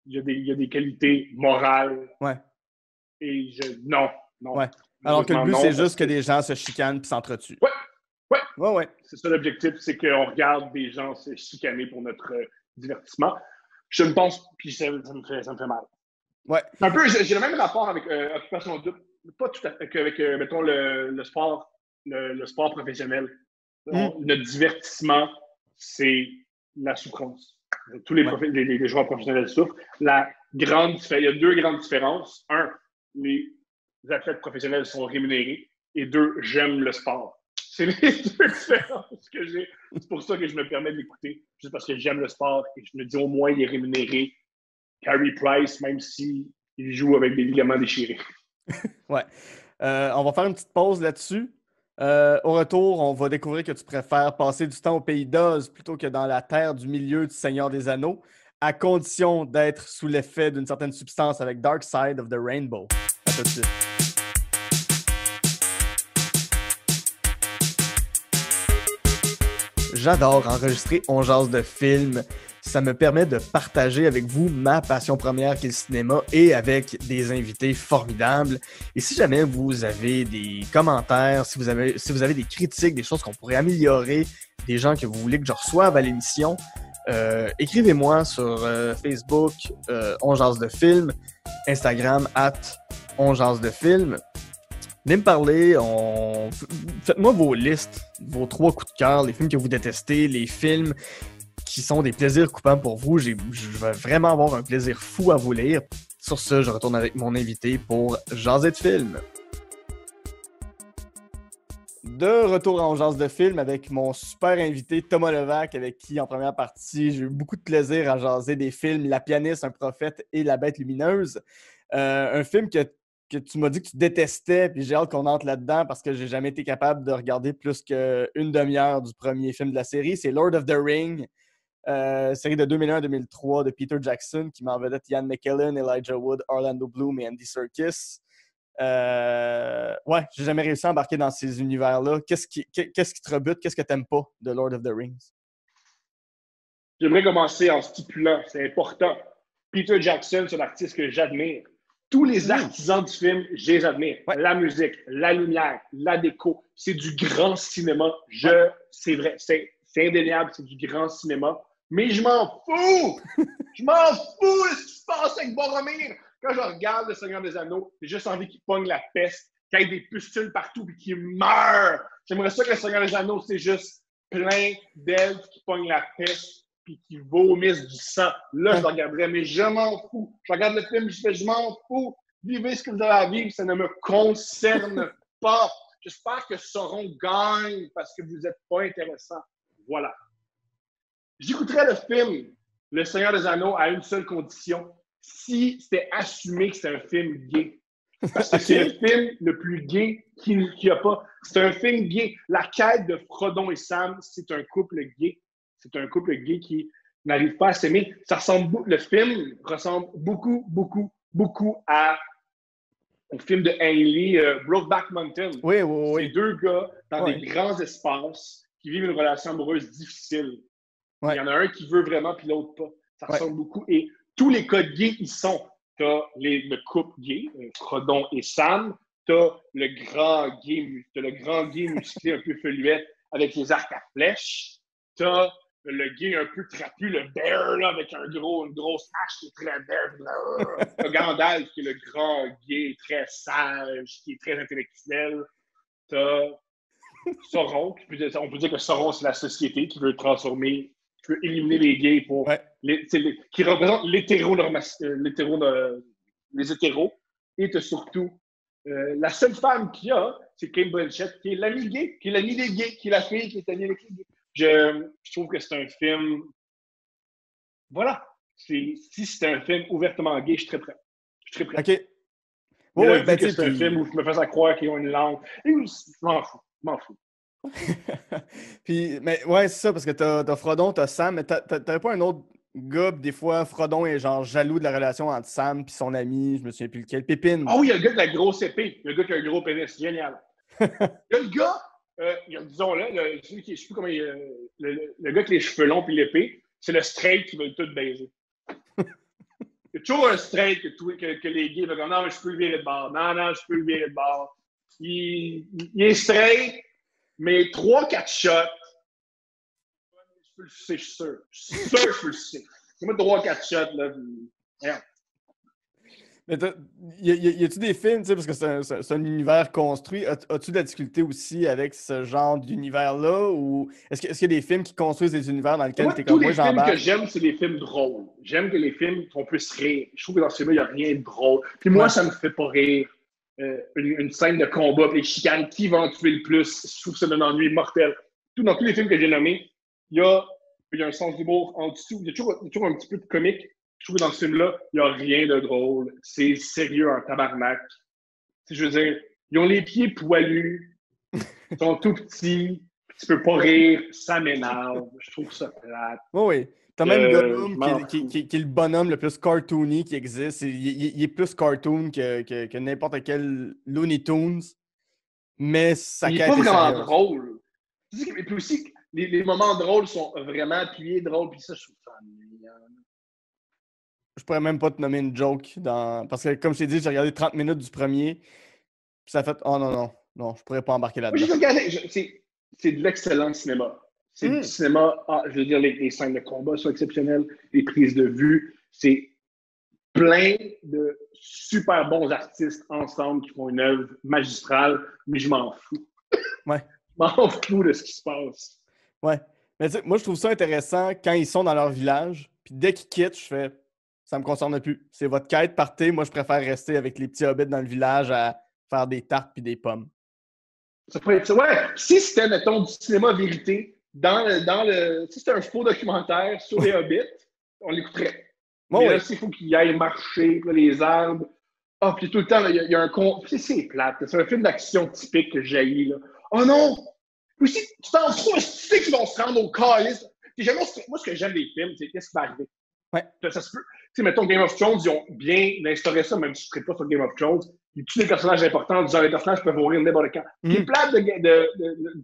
[SPEAKER 3] y a des qualités morales.
[SPEAKER 2] Ouais.
[SPEAKER 3] Et non.
[SPEAKER 2] Ouais. Alors que le but, c'est juste que des gens se chicanent et s'entretuent.
[SPEAKER 3] Ouais. C'est ça l'objectif, c'est qu'on regarde des gens se chicaner pour notre divertissement. Je me pense, puis ça me fait mal.
[SPEAKER 2] Ouais.
[SPEAKER 3] Un peu, j'ai le même rapport avec Occupation Double, pas tout à fait, qu'avec, mettons, le sport, le sport professionnel. Le divertissement, c'est la souffrance. Tous les joueurs professionnels souffrent. Il y a deux grandes différences. Un, les athlètes professionnels sont rémunérés. Et deux, j'aime le sport. C'est les deux différences que j'ai. C'est pour ça que je me permets de l'écouter. Juste parce que j'aime le sport et je me dis au moins il est rémunéré. Carey Price, même s'il joue avec des ligaments déchirés.
[SPEAKER 2] Ouais. On va faire une petite pause là-dessus. Au retour, on va découvrir que tu préfères passer du temps au pays d'Oz plutôt que dans la terre du milieu du Seigneur des Anneaux, à condition d'être sous l'effet d'une certaine substance avec Dark Side of the Rainbow. À tout de suite. J'adore enregistrer On jase de film. Ça me permet de partager avec vous ma passion première qui est le cinéma et avec des invités formidables. Et si jamais vous avez des commentaires, si vous avez des critiques, des choses qu'on pourrait améliorer, des gens que vous voulez que je reçoive à l'émission, écrivez-moi sur Facebook On jase de film, Instagram @onjasdefilm. Venez me parler, faites-moi vos listes, vos 3 coups de cœur, les films que vous détestez, les films qui sont des plaisirs coupants pour vous. Je vais vraiment avoir un plaisir fou à vous lire. Sur ce, je retourne avec mon invité pour jaser de film. De retour en jase de film avec mon super invité Thomas Levac, avec qui en première partie j'ai eu beaucoup de plaisir à jaser des films La pianiste, un prophète et La bête lumineuse. Un film que tu m'as dit que tu détestais, puis j'ai hâte qu'on entre là-dedans parce que j'ai jamais été capable de regarder plus qu'une demi-heure du premier film de la série. C'est Lord of the Ring, série de 2001-2003 de Peter Jackson qui met en vedette Ian McKellen, Elijah Wood, Orlando Bloom et Andy Serkis. Ouais, j'ai jamais réussi à embarquer dans ces univers-là. Qu'est-ce qui te rebute? Qu'est-ce que t'aimes pas de Lord of the Rings?
[SPEAKER 3] J'aimerais commencer en stipulant, c'est important. Peter Jackson, c'est un artiste que j'admire. Tous les artisans du film, je les admire. Ouais. La musique, la lumière, la déco, c'est du grand cinéma. C'est vrai, c'est indéniable, c'est du grand cinéma. Mais je m'en fous! Je m'en fous de ce qui se passe avec Boromir! Quand je regarde Le Seigneur des Anneaux, j'ai juste envie qu'il pogne la peste, qu'il y ait des pustules partout et qu'il meure. J'aimerais ça que Le Seigneur des Anneaux, c'est juste plein d'elfes qui pognent la peste puis qui vomissent du sang. Là, je le regarderais, mais je m'en fous. Je regarde le film, je fais, je m'en fous. Vivez ce que vous avez à vivre, ça ne me concerne pas. J'espère que Sauron gagne parce que vous n'êtes pas intéressant. Voilà. J'écouterais le film Le Seigneur des Anneaux à une seule condition, si c'était assumé que c'est un film gay. Parce que c'est le film le plus gay qu'il n'y a pas. C'est un film gay. La quête de Frodon et Sam, c'est un couple gay. C'est un couple gay qui n'arrive pas à s'aimer. Le film ressemble beaucoup, beaucoup, beaucoup au film de Ang Lee, Brokeback Mountain.
[SPEAKER 2] Oui, oui, oui.
[SPEAKER 3] C'est deux gars dans
[SPEAKER 2] Ouais.
[SPEAKER 3] des grands espaces qui vivent une relation amoureuse difficile.
[SPEAKER 2] Ouais.
[SPEAKER 3] Il y en a un qui veut vraiment, puis l'autre pas. Ça
[SPEAKER 2] Ouais.
[SPEAKER 3] ressemble beaucoup. Et tous les codes gays, ils sont. T'as le couple gay, Frodon et Sam. T'as le grand gay musclé un peu feluette avec les arcs à flèches. T'as le gay un peu trapu, le bear, là, avec une grosse hache qui est très bear. T'as Gandalf qui est le grand gay, très sage, qui est très intellectuel. T'as Sauron, on peut dire que Sauron, c'est la société qui veut transformer, qui veut éliminer les gays pour.
[SPEAKER 2] Ouais.
[SPEAKER 3] Qui représente les hétéros. Et t'as surtout la seule femme qu'il y a, c'est Kate Blanchett, qui est l'amie gay, qui est l'amie des gays, qui est la fille qui est amie avec les gays. Je trouve que c'est un film. Voilà. Si c'était un film ouvertement gay, je suis très prêt.
[SPEAKER 2] OK.
[SPEAKER 3] Mais
[SPEAKER 2] Ouais,
[SPEAKER 3] là,
[SPEAKER 2] ouais,
[SPEAKER 3] vu que c'est un film où je me fais croire qu'ils ont une langue, je m'en fous.
[SPEAKER 2] Puis, mais ouais, c'est ça, parce que t'as Frodon, t'as Sam, mais t'avais pas un autre gars, pis des fois, Frodon est genre jaloux de la relation entre Sam et son ami, je me souviens plus lequel, Pépine.
[SPEAKER 3] Ah oui, il y a le gars de la grosse épée. Le gars qui a un gros pénis. Génial. Il y a le gars, disons-le, je sais plus comment le gars avec les cheveux longs et l'épée, c'est le straight qui veut tout baiser. Il y a toujours un straight que les gays veulent dire non, mais je peux le virer de bord. Non, je peux le virer de bord. Il est straight, mais 3-4 shots. Je peux le sucer, je suis sûr. Je suis sûr que je peux le sucer. Moi, 3-4 shots, là. Merde.
[SPEAKER 2] Mais y a-tu des films, tu sais, parce que c'est un univers construit, as-tu de la difficulté aussi avec ce genre d'univers-là, ou est-ce qu'il y a des films qui construisent des univers dans lesquels
[SPEAKER 3] Moi,
[SPEAKER 2] t'es
[SPEAKER 3] tous
[SPEAKER 2] comme moi,
[SPEAKER 3] les films que
[SPEAKER 2] j'embarque?
[SPEAKER 3] j'aime, c'est les films drôles. J'aime que les films qu'on peut se rire. Je trouve que dans ce film-là, il n'y a rien de drôle. Puis moi, ça me fait pas rire. Une scène de combat, puis les chicanes, qui va en tuer le plus? Je trouve que c'est un ennui mortel. Dans tous les films que j'ai nommés, il y a un sens d'humour en dessous. Il y a toujours un petit peu de comique. Je trouve que dans ce film-là, il n'y a rien de drôle. C'est sérieux en tabarnak. Je veux dire, ils ont les pieds poilus, ils sont tout petits, tu peux pas rire, ça m'énerve. Je trouve ça plate.
[SPEAKER 2] Oui. T'as même Gollum
[SPEAKER 3] je m'en
[SPEAKER 2] qui
[SPEAKER 3] fous.
[SPEAKER 2] est le bonhomme le plus cartoony qui existe. Il est plus cartoon que n'importe quel Looney Tunes, mais sa
[SPEAKER 3] Il est
[SPEAKER 2] quête
[SPEAKER 3] pas
[SPEAKER 2] est
[SPEAKER 3] vraiment
[SPEAKER 2] sérieuse.
[SPEAKER 3] drôle. Et puis aussi, les moments drôles sont vraiment appuyés drôles, puis ça, je trouve ça ennuyant.
[SPEAKER 2] Je pourrais même pas te nommer une joke parce que, comme je t'ai dit, j'ai regardé 30 minutes du premier, puis ça a fait « Oh non, je pourrais pas embarquer
[SPEAKER 3] Moi,
[SPEAKER 2] là-dedans.
[SPEAKER 3] j'ai regardé, c'est de l'excellent cinéma. C'est du cinéma, je veux dire, les scènes de combat sont exceptionnelles, les prises de vue, c'est plein de super bons artistes ensemble qui font une œuvre magistrale, mais je m'en fous.
[SPEAKER 2] Ouais.
[SPEAKER 3] Je m'en fous de ce qui se passe.
[SPEAKER 2] Ouais. Mais tu sais, moi, je trouve ça intéressant quand ils sont dans leur village, puis dès qu'ils quittent, je fais « Ça me concerne plus. C'est votre quête, partez. Moi, je préfère rester avec les petits hobbits dans le village à faire des tartes puis des pommes. »
[SPEAKER 3] Ça pourrait être ça. Ouais, si c'était, mettons, du cinéma vérité, si c'était un faux documentaire sur les hobbits, on l'écouterait.
[SPEAKER 2] Bon,
[SPEAKER 3] mais
[SPEAKER 2] oui.
[SPEAKER 3] là, s'il faut qu'il aille marcher, là, les arbres. Ah, puis tout le temps, il y a un con. C'est plate. C'est un film d'action typique que j'haïs, là. Oh non! Puis si tu t'en fous, tu sais qu'ils vont se rendre au calice. Moi, ce que j'aime des films, c'est qu'est-ce qui va arriver.
[SPEAKER 2] Ouais.
[SPEAKER 3] Ça se peut. Tu sais, mettons, Game of Thrones, ils ont bien instauré ça, même si je ne serais pas sur Game of Thrones. Ils tuent des personnages importants en disant les personnages peuvent mourir n'importe quand. Les plates de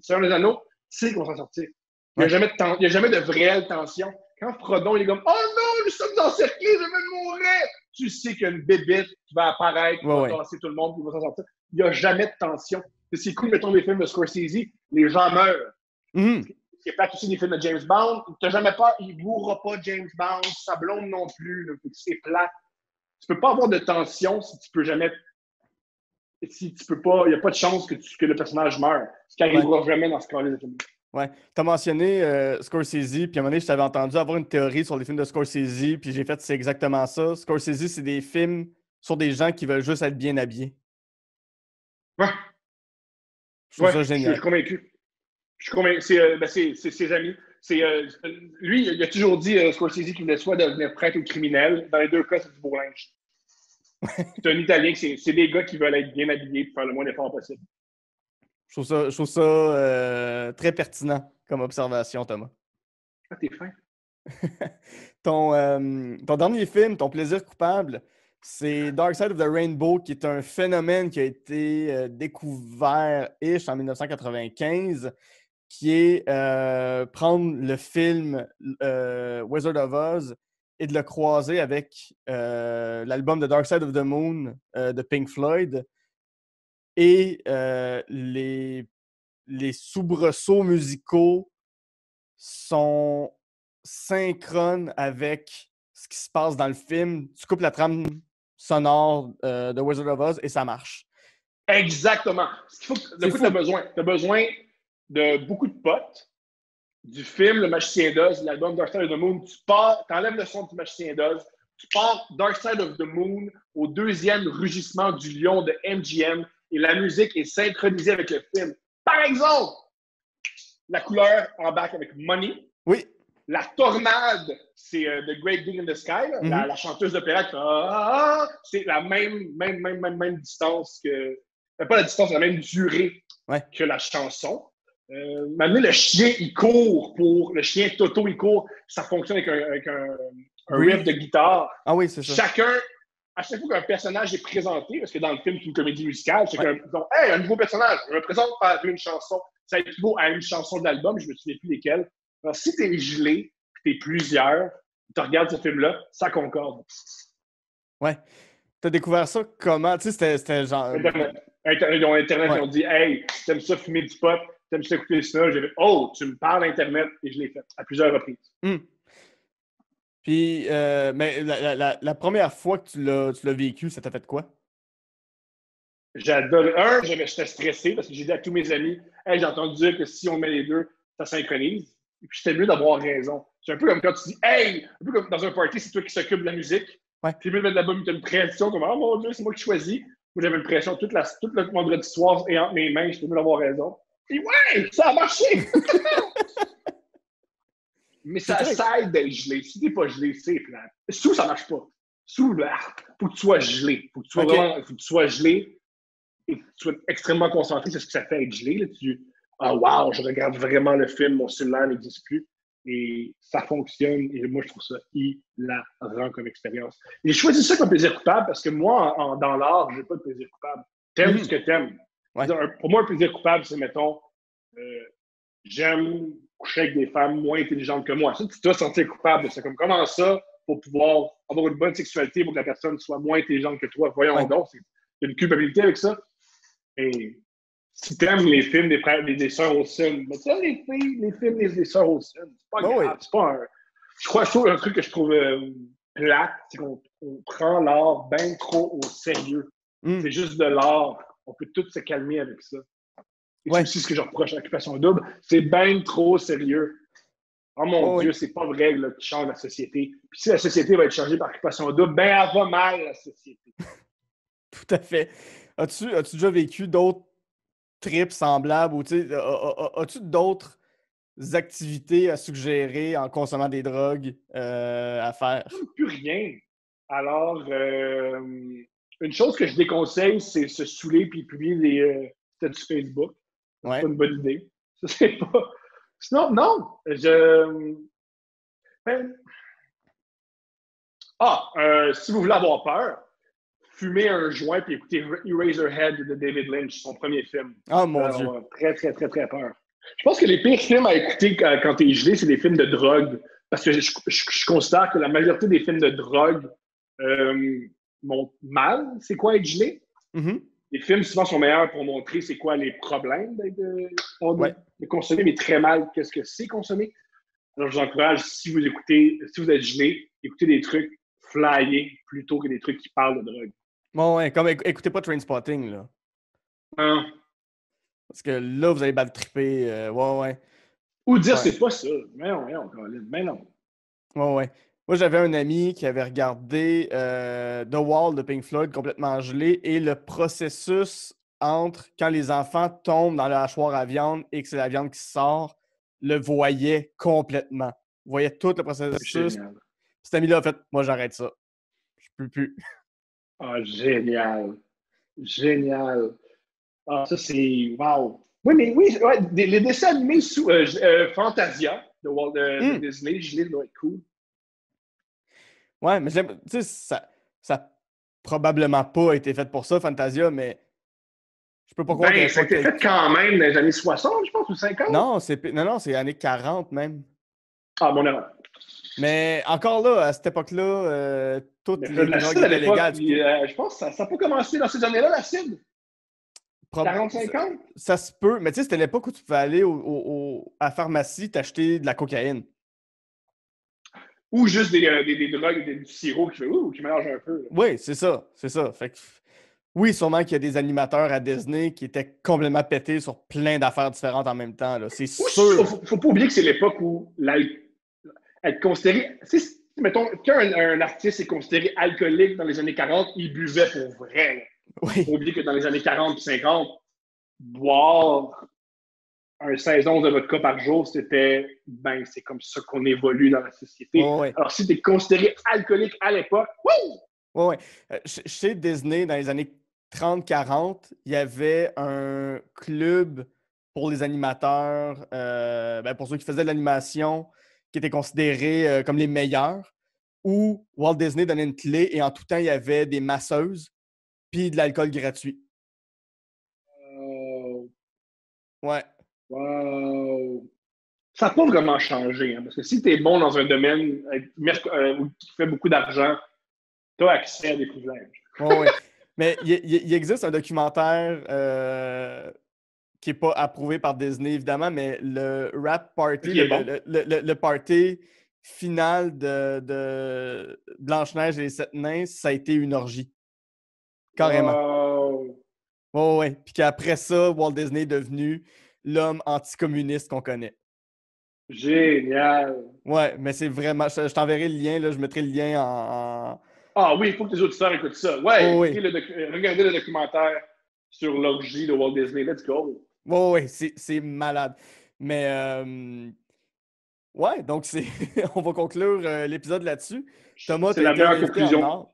[SPEAKER 3] Seigneur des Anneaux, tu sais qu'on va s'en sortir. Il n'y a jamais de réelle tension. Quand Frodon, il est comme « Oh non, nous sommes encerclés, je vais mourir! » Tu sais qu'il y a une bébête qui va apparaître, qui va tasser tout le monde, qui va s'en sortir. Il n'y a jamais de tension. C'est cool, mettons, les films de Scorsese, les gens meurent. C'est pas aussi des films de James Bond. T'as jamais peur, il ne mourra pas James Bond, sa blonde non plus. Là, c'est plat. Tu peux pas avoir de tension si tu peux jamais. Si tu peux pas, il n'y a pas de chance que le personnage meure. Ce qui n'arrivera jamais dans ce cas-là de film.
[SPEAKER 2] Ouais. Tu as mentionné Scorsese, puis à un moment donné, je t'avais entendu avoir une théorie sur les films de Scorsese, puis j'ai fait c'est exactement ça. Scorsese, c'est des films sur des gens qui veulent juste être bien habillés.
[SPEAKER 3] Ouais.
[SPEAKER 2] Je trouve ça génial.
[SPEAKER 3] Je suis convaincu. Je suis convaincu. C'est ses amis. Lui, il a toujours dit, Scorsese, qu'il voulait soit devenir prêtre ou criminel. Dans les deux cas, c'est du beau linge. C'est un Italien, c'est des gars qui veulent être bien habillés pour faire le moins d'efforts possible.
[SPEAKER 2] Je trouve ça très pertinent comme observation, Thomas.
[SPEAKER 3] Ah, t'es fin.
[SPEAKER 2] Ton dernier film, ton plaisir coupable, c'est Dark Side of the Rainbow, qui est un phénomène qui a été découvert-ish en 1995, qui est prendre le film Wizard of Oz et de le croiser avec l'album The Dark Side of the Moon de Pink Floyd et les soubresauts musicaux sont synchrones avec ce qui se passe dans le film. Tu coupes la trame sonore de Wizard of Oz et ça marche.
[SPEAKER 3] Exactement. De quoi tu as besoin de beaucoup de potes, du film Le Magicien d'Oz, l'album Dark Side of the Moon. Tu enlèves le son du Magicien d'Oz, tu pars Dark Side of the Moon au deuxième rugissement du lion de MGM et la musique est synchronisée avec le film. Par exemple, la couleur embarque avec Money.
[SPEAKER 2] Oui.
[SPEAKER 3] La tornade, c'est The Great Gig in the Sky, la chanteuse d'opéra. C'est la même distance que... Pas la distance, la même durée que la chanson. Maintenant, le chien, il court le chien Toto, il court. Ça fonctionne avec un riff de guitare.
[SPEAKER 2] Ah oui, c'est ça.
[SPEAKER 3] À chaque fois qu'un personnage est présenté, parce que dans le film, c'est une comédie musicale, c'est donc, hey, un nouveau personnage, je me présente par une chanson. Ça équivaut à une chanson de l'album, je ne me souviens plus lesquelles. Alors, si t'es gelé, puis t'es plusieurs, tu regardes ce film-là, ça concorde.
[SPEAKER 2] Ouais. T'as découvert ça comment? Tu sais, c'était genre...
[SPEAKER 3] Internet, ils ont dit « Hey, t'aimes ça fumer du pot? T'aimes ça écouter ça? » J'ai dit « Oh, tu me parles d'Internet? » Et je l'ai fait à plusieurs reprises.
[SPEAKER 2] Puis, mais la première fois que tu l'as vécu, ça t'a fait quoi?
[SPEAKER 3] J'adore. J'étais stressé parce que j'ai dit à tous mes amis « Hey, j'ai entendu dire que si on met les deux, ça synchronise. » Et puis, c'était mieux d'avoir raison. C'est un peu comme quand tu dis « Hey! » Un peu comme dans un party, c'est toi qui s'occupe de la musique.
[SPEAKER 2] Ouais.
[SPEAKER 3] Puis, mieux de mettre de la bonne, tu as une pression comme « Oh mon Dieu, c'est moi qui choisis. » Moi, j'avais une pression tout le vendredi soir et entre mes mains, j'étais mieux d'avoir raison. Et ouais, ça a marché! Mais ça s'aide d'être gelé. Si t'es pas gelé, c'est plat. Sous, ça marche pas. Sous, faut que tu sois gelé. Faut que tu sois gelé et que tu sois extrêmement concentré. C'est ce que ça fait être gelé. Là. Wow, je regarde vraiment le film, mon cellulaire n'existe plus. Et ça fonctionne. Et moi, je trouve ça hilarant comme expérience. J'ai choisi ça comme plaisir coupable parce que moi, dans l'art, j'ai pas de plaisir coupable. T'aimes ce que t'aimes. Ouais. Pour moi, un plaisir coupable, c'est, mettons, j'aime coucher avec des femmes moins intelligentes que moi. Ça, tu dois sentir coupable. C'est comme comment ça, pour pouvoir avoir une bonne sexualité, pour que la personne soit moins intelligente que toi. Voyons donc, il y a une culpabilité avec ça. Et si tu aimes les films des sœurs Olsen, mais tu aimes les films des sœurs Olsen, c'est pas grave. Oui. C'est pas je trouve un truc que je trouve plate, c'est qu'on prend l'art bien trop au sérieux. C'est juste de l'art. On peut tous se calmer avec ça. Et c'est aussi ce que je reproche à l'Occupation Double. C'est bien trop sérieux. Oh mon Dieu, c'est pas vrai là, qui change la société. Puis si la société va être changée par Occupation Double, ben elle va mal, la société.
[SPEAKER 2] Tout à fait. As-tu déjà vécu d'autres trips semblables ou as-tu d'autres activités à suggérer en consommant des drogues à faire?
[SPEAKER 3] Plus rien. Alors, une chose que je déconseille, c'est se saouler puis publier des statuts Facebook. C'est pas une bonne idée. Ça, c'est pas... Sinon, non. Si vous voulez avoir peur, fumez un joint puis écoutez Eraserhead de David Lynch, son premier film.
[SPEAKER 2] Oh mon Dieu.
[SPEAKER 3] Très, très, très, très peur. Je pense que les pires films à écouter quand t'es gelé, c'est des films de drogue. Parce que je considère que la majorité des films de drogue montrent mal c'est quoi être gelé. Les films, souvent, sont meilleurs pour montrer c'est quoi les problèmes de consommer, mais très mal qu'est-ce que c'est consommer. Alors, je vous encourage, si vous êtes gelé, écoutez des trucs flyés plutôt que des trucs qui parlent de drogue.
[SPEAKER 2] Bon, ouais, comme écoutez pas Trainspotting, là.
[SPEAKER 3] Non.
[SPEAKER 2] Parce que là, vous allez bad tripper. Ouais.
[SPEAKER 3] Ou dire c'est pas ça. Mais non.
[SPEAKER 2] Ouais. Moi, j'avais un ami qui avait regardé The Wall de Pink Floyd complètement gelé et le processus entre quand les enfants tombent dans le hachoir à viande et que c'est la viande qui sort, le voyait complètement. Voyait tout le processus.
[SPEAKER 3] Génial.
[SPEAKER 2] Cet ami-là a fait « Moi, j'arrête ça. Je peux plus. »
[SPEAKER 3] Ah, génial. Génial. Ah, ça, c'est... Wow. Oui, mais oui, ouais, les dessins animés sous Fantasia de Disney, je l'ai, doit être cool.
[SPEAKER 2] Ouais, mais tu sais, ça a probablement pas été fait pour ça, Fantasia, mais je peux pas croire
[SPEAKER 3] Ben, ça a été fait quand même dans les années 60, je pense, ou 50.
[SPEAKER 2] Non, c'est années 40 même.
[SPEAKER 3] Ah, mon erreur.
[SPEAKER 2] Mais encore là, à cette époque-là, toutes les drogues étaient légales.
[SPEAKER 3] Je pense que ça n'a pas commencé dans ces années-là, l'acide. 40-50?
[SPEAKER 2] Ça se peut, mais tu sais, c'était l'époque où tu pouvais aller à la pharmacie t'acheter de la cocaïne.
[SPEAKER 3] Ou juste des drogues, du sirop qui mélange un peu. Là.
[SPEAKER 2] Oui, c'est ça. Fait que, oui, sûrement qu'il y a des animateurs à Disney qui étaient complètement pétés sur plein d'affaires différentes en même temps. Là. C'est sûr.
[SPEAKER 3] Faut pas oublier que c'est l'époque où être considéré... Mettons, quand un artiste est considéré alcoolique dans les années 40, il buvait pour vrai. Là.
[SPEAKER 2] Oui.
[SPEAKER 3] Faut oublier que dans les années 40 et 50, boire un 16-11 de vodka par jour, c'est comme ça qu'on évolue dans la société.
[SPEAKER 2] Oh, oui.
[SPEAKER 3] Alors, si tu es considéré alcoolique à l'époque,
[SPEAKER 2] Oui. Chez Disney, dans les années 30-40, il y avait un club pour les animateurs, pour ceux qui faisaient de l'animation, qui étaient considérés comme les meilleurs, où Walt Disney donnait une clé et en tout temps, il y avait des masseuses puis de l'alcool gratuit. Ouais.
[SPEAKER 3] Wow. Ça n'a pas vraiment changé, hein, parce que si tu es bon dans un domaine où tu fais beaucoup d'argent, tu as accès à des privilèges.
[SPEAKER 2] Oui. Mais il existe un documentaire qui n'est pas approuvé par Disney, évidemment, mais le Rap Party, le party final de Blanche-Neige et les Sept Nains, ça a été une orgie. Carrément.
[SPEAKER 3] Wow.
[SPEAKER 2] Oui. Puis qu'après ça, Walt Disney est devenu l'homme anticommuniste qu'on connaît.
[SPEAKER 3] Génial.
[SPEAKER 2] Ouais, mais c'est vraiment... Je t'enverrai le lien, là, je mettrai le lien en...
[SPEAKER 3] Ah oui, il faut que les auditeurs écoutent ça. Ouais,
[SPEAKER 2] oui.
[SPEAKER 3] Regardez le documentaire sur l'orgie de Walt Disney. Let's go.
[SPEAKER 2] Oui, c'est malade. Mais... Ouais, donc on va conclure l'épisode là-desus. Thomas,
[SPEAKER 3] c'est la meilleure conclusion.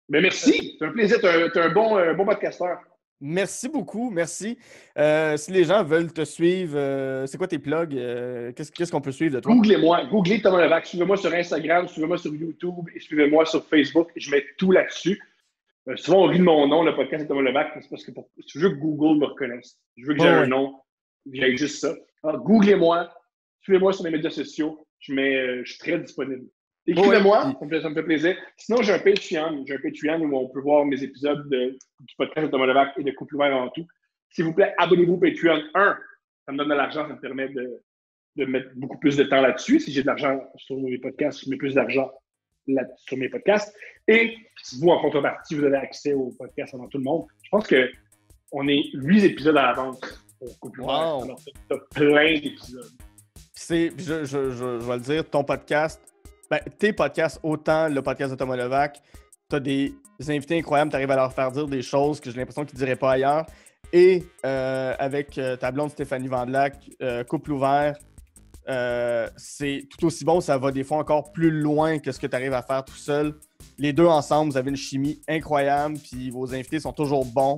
[SPEAKER 3] Mais merci, c'est un plaisir. Tu es un bon podcasteur.
[SPEAKER 2] Merci beaucoup, merci. Si les gens veulent te suivre, c'est quoi tes plugs? Qu'est-ce qu'on peut suivre de toi?
[SPEAKER 3] Googlez Thomas Levac. Suivez-moi sur Instagram, suivez-moi sur YouTube et suivez-moi sur Facebook. Je mets tout là-dessus. Souvent, on rit de mon nom, le podcast de Thomas Levac, c'est parce que je veux que Google me reconnaisse. Je veux que j'ai un nom, j'ai juste ça. Alors, googlez-moi, suivez-moi sur mes médias sociaux. Je suis très disponible. Écrivez-moi, ça me fait plaisir. Sinon, j'ai un Patreon où on peut voir mes épisodes du podcast de Thomas Levac et de Couple ouvert en tout. S'il vous plaît, abonnez-vous au Patreon. Ça me donne de l'argent, ça me permet de mettre beaucoup plus de temps là-dessus. Si j'ai de l'argent sur mes podcasts, je mets plus d'argent sur mes podcasts. Et vous, en contrepartie, vous avez accès aux podcasts avant tout le monde. Je pense qu'on est 8 épisodes à l'avance pour Couple ouvert. Alors, tu as plein d'épisodes.
[SPEAKER 2] Je vais le dire, ton podcast... tes podcasts, autant le podcast de Thomas Levac, tu as des invités incroyables, tu arrives à leur faire dire des choses que j'ai l'impression qu'ils ne diraient pas ailleurs. Et avec ta blonde Stéphanie Vandelac, Couple ouvert, c'est tout aussi bon, ça va des fois encore plus loin que ce que tu arrives à faire tout seul. Les deux ensemble, vous avez une chimie incroyable, puis vos invités sont toujours bons.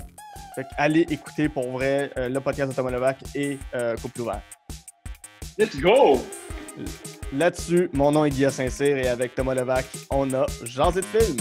[SPEAKER 2] Fait allez écouter pour vrai le podcast de Thomas Levac et Couple ouvert.
[SPEAKER 3] Let's go!
[SPEAKER 2] Là-dessus, mon nom est Guillaume Saint-Cyr et avec Thomas Levac, on a Jasé de film.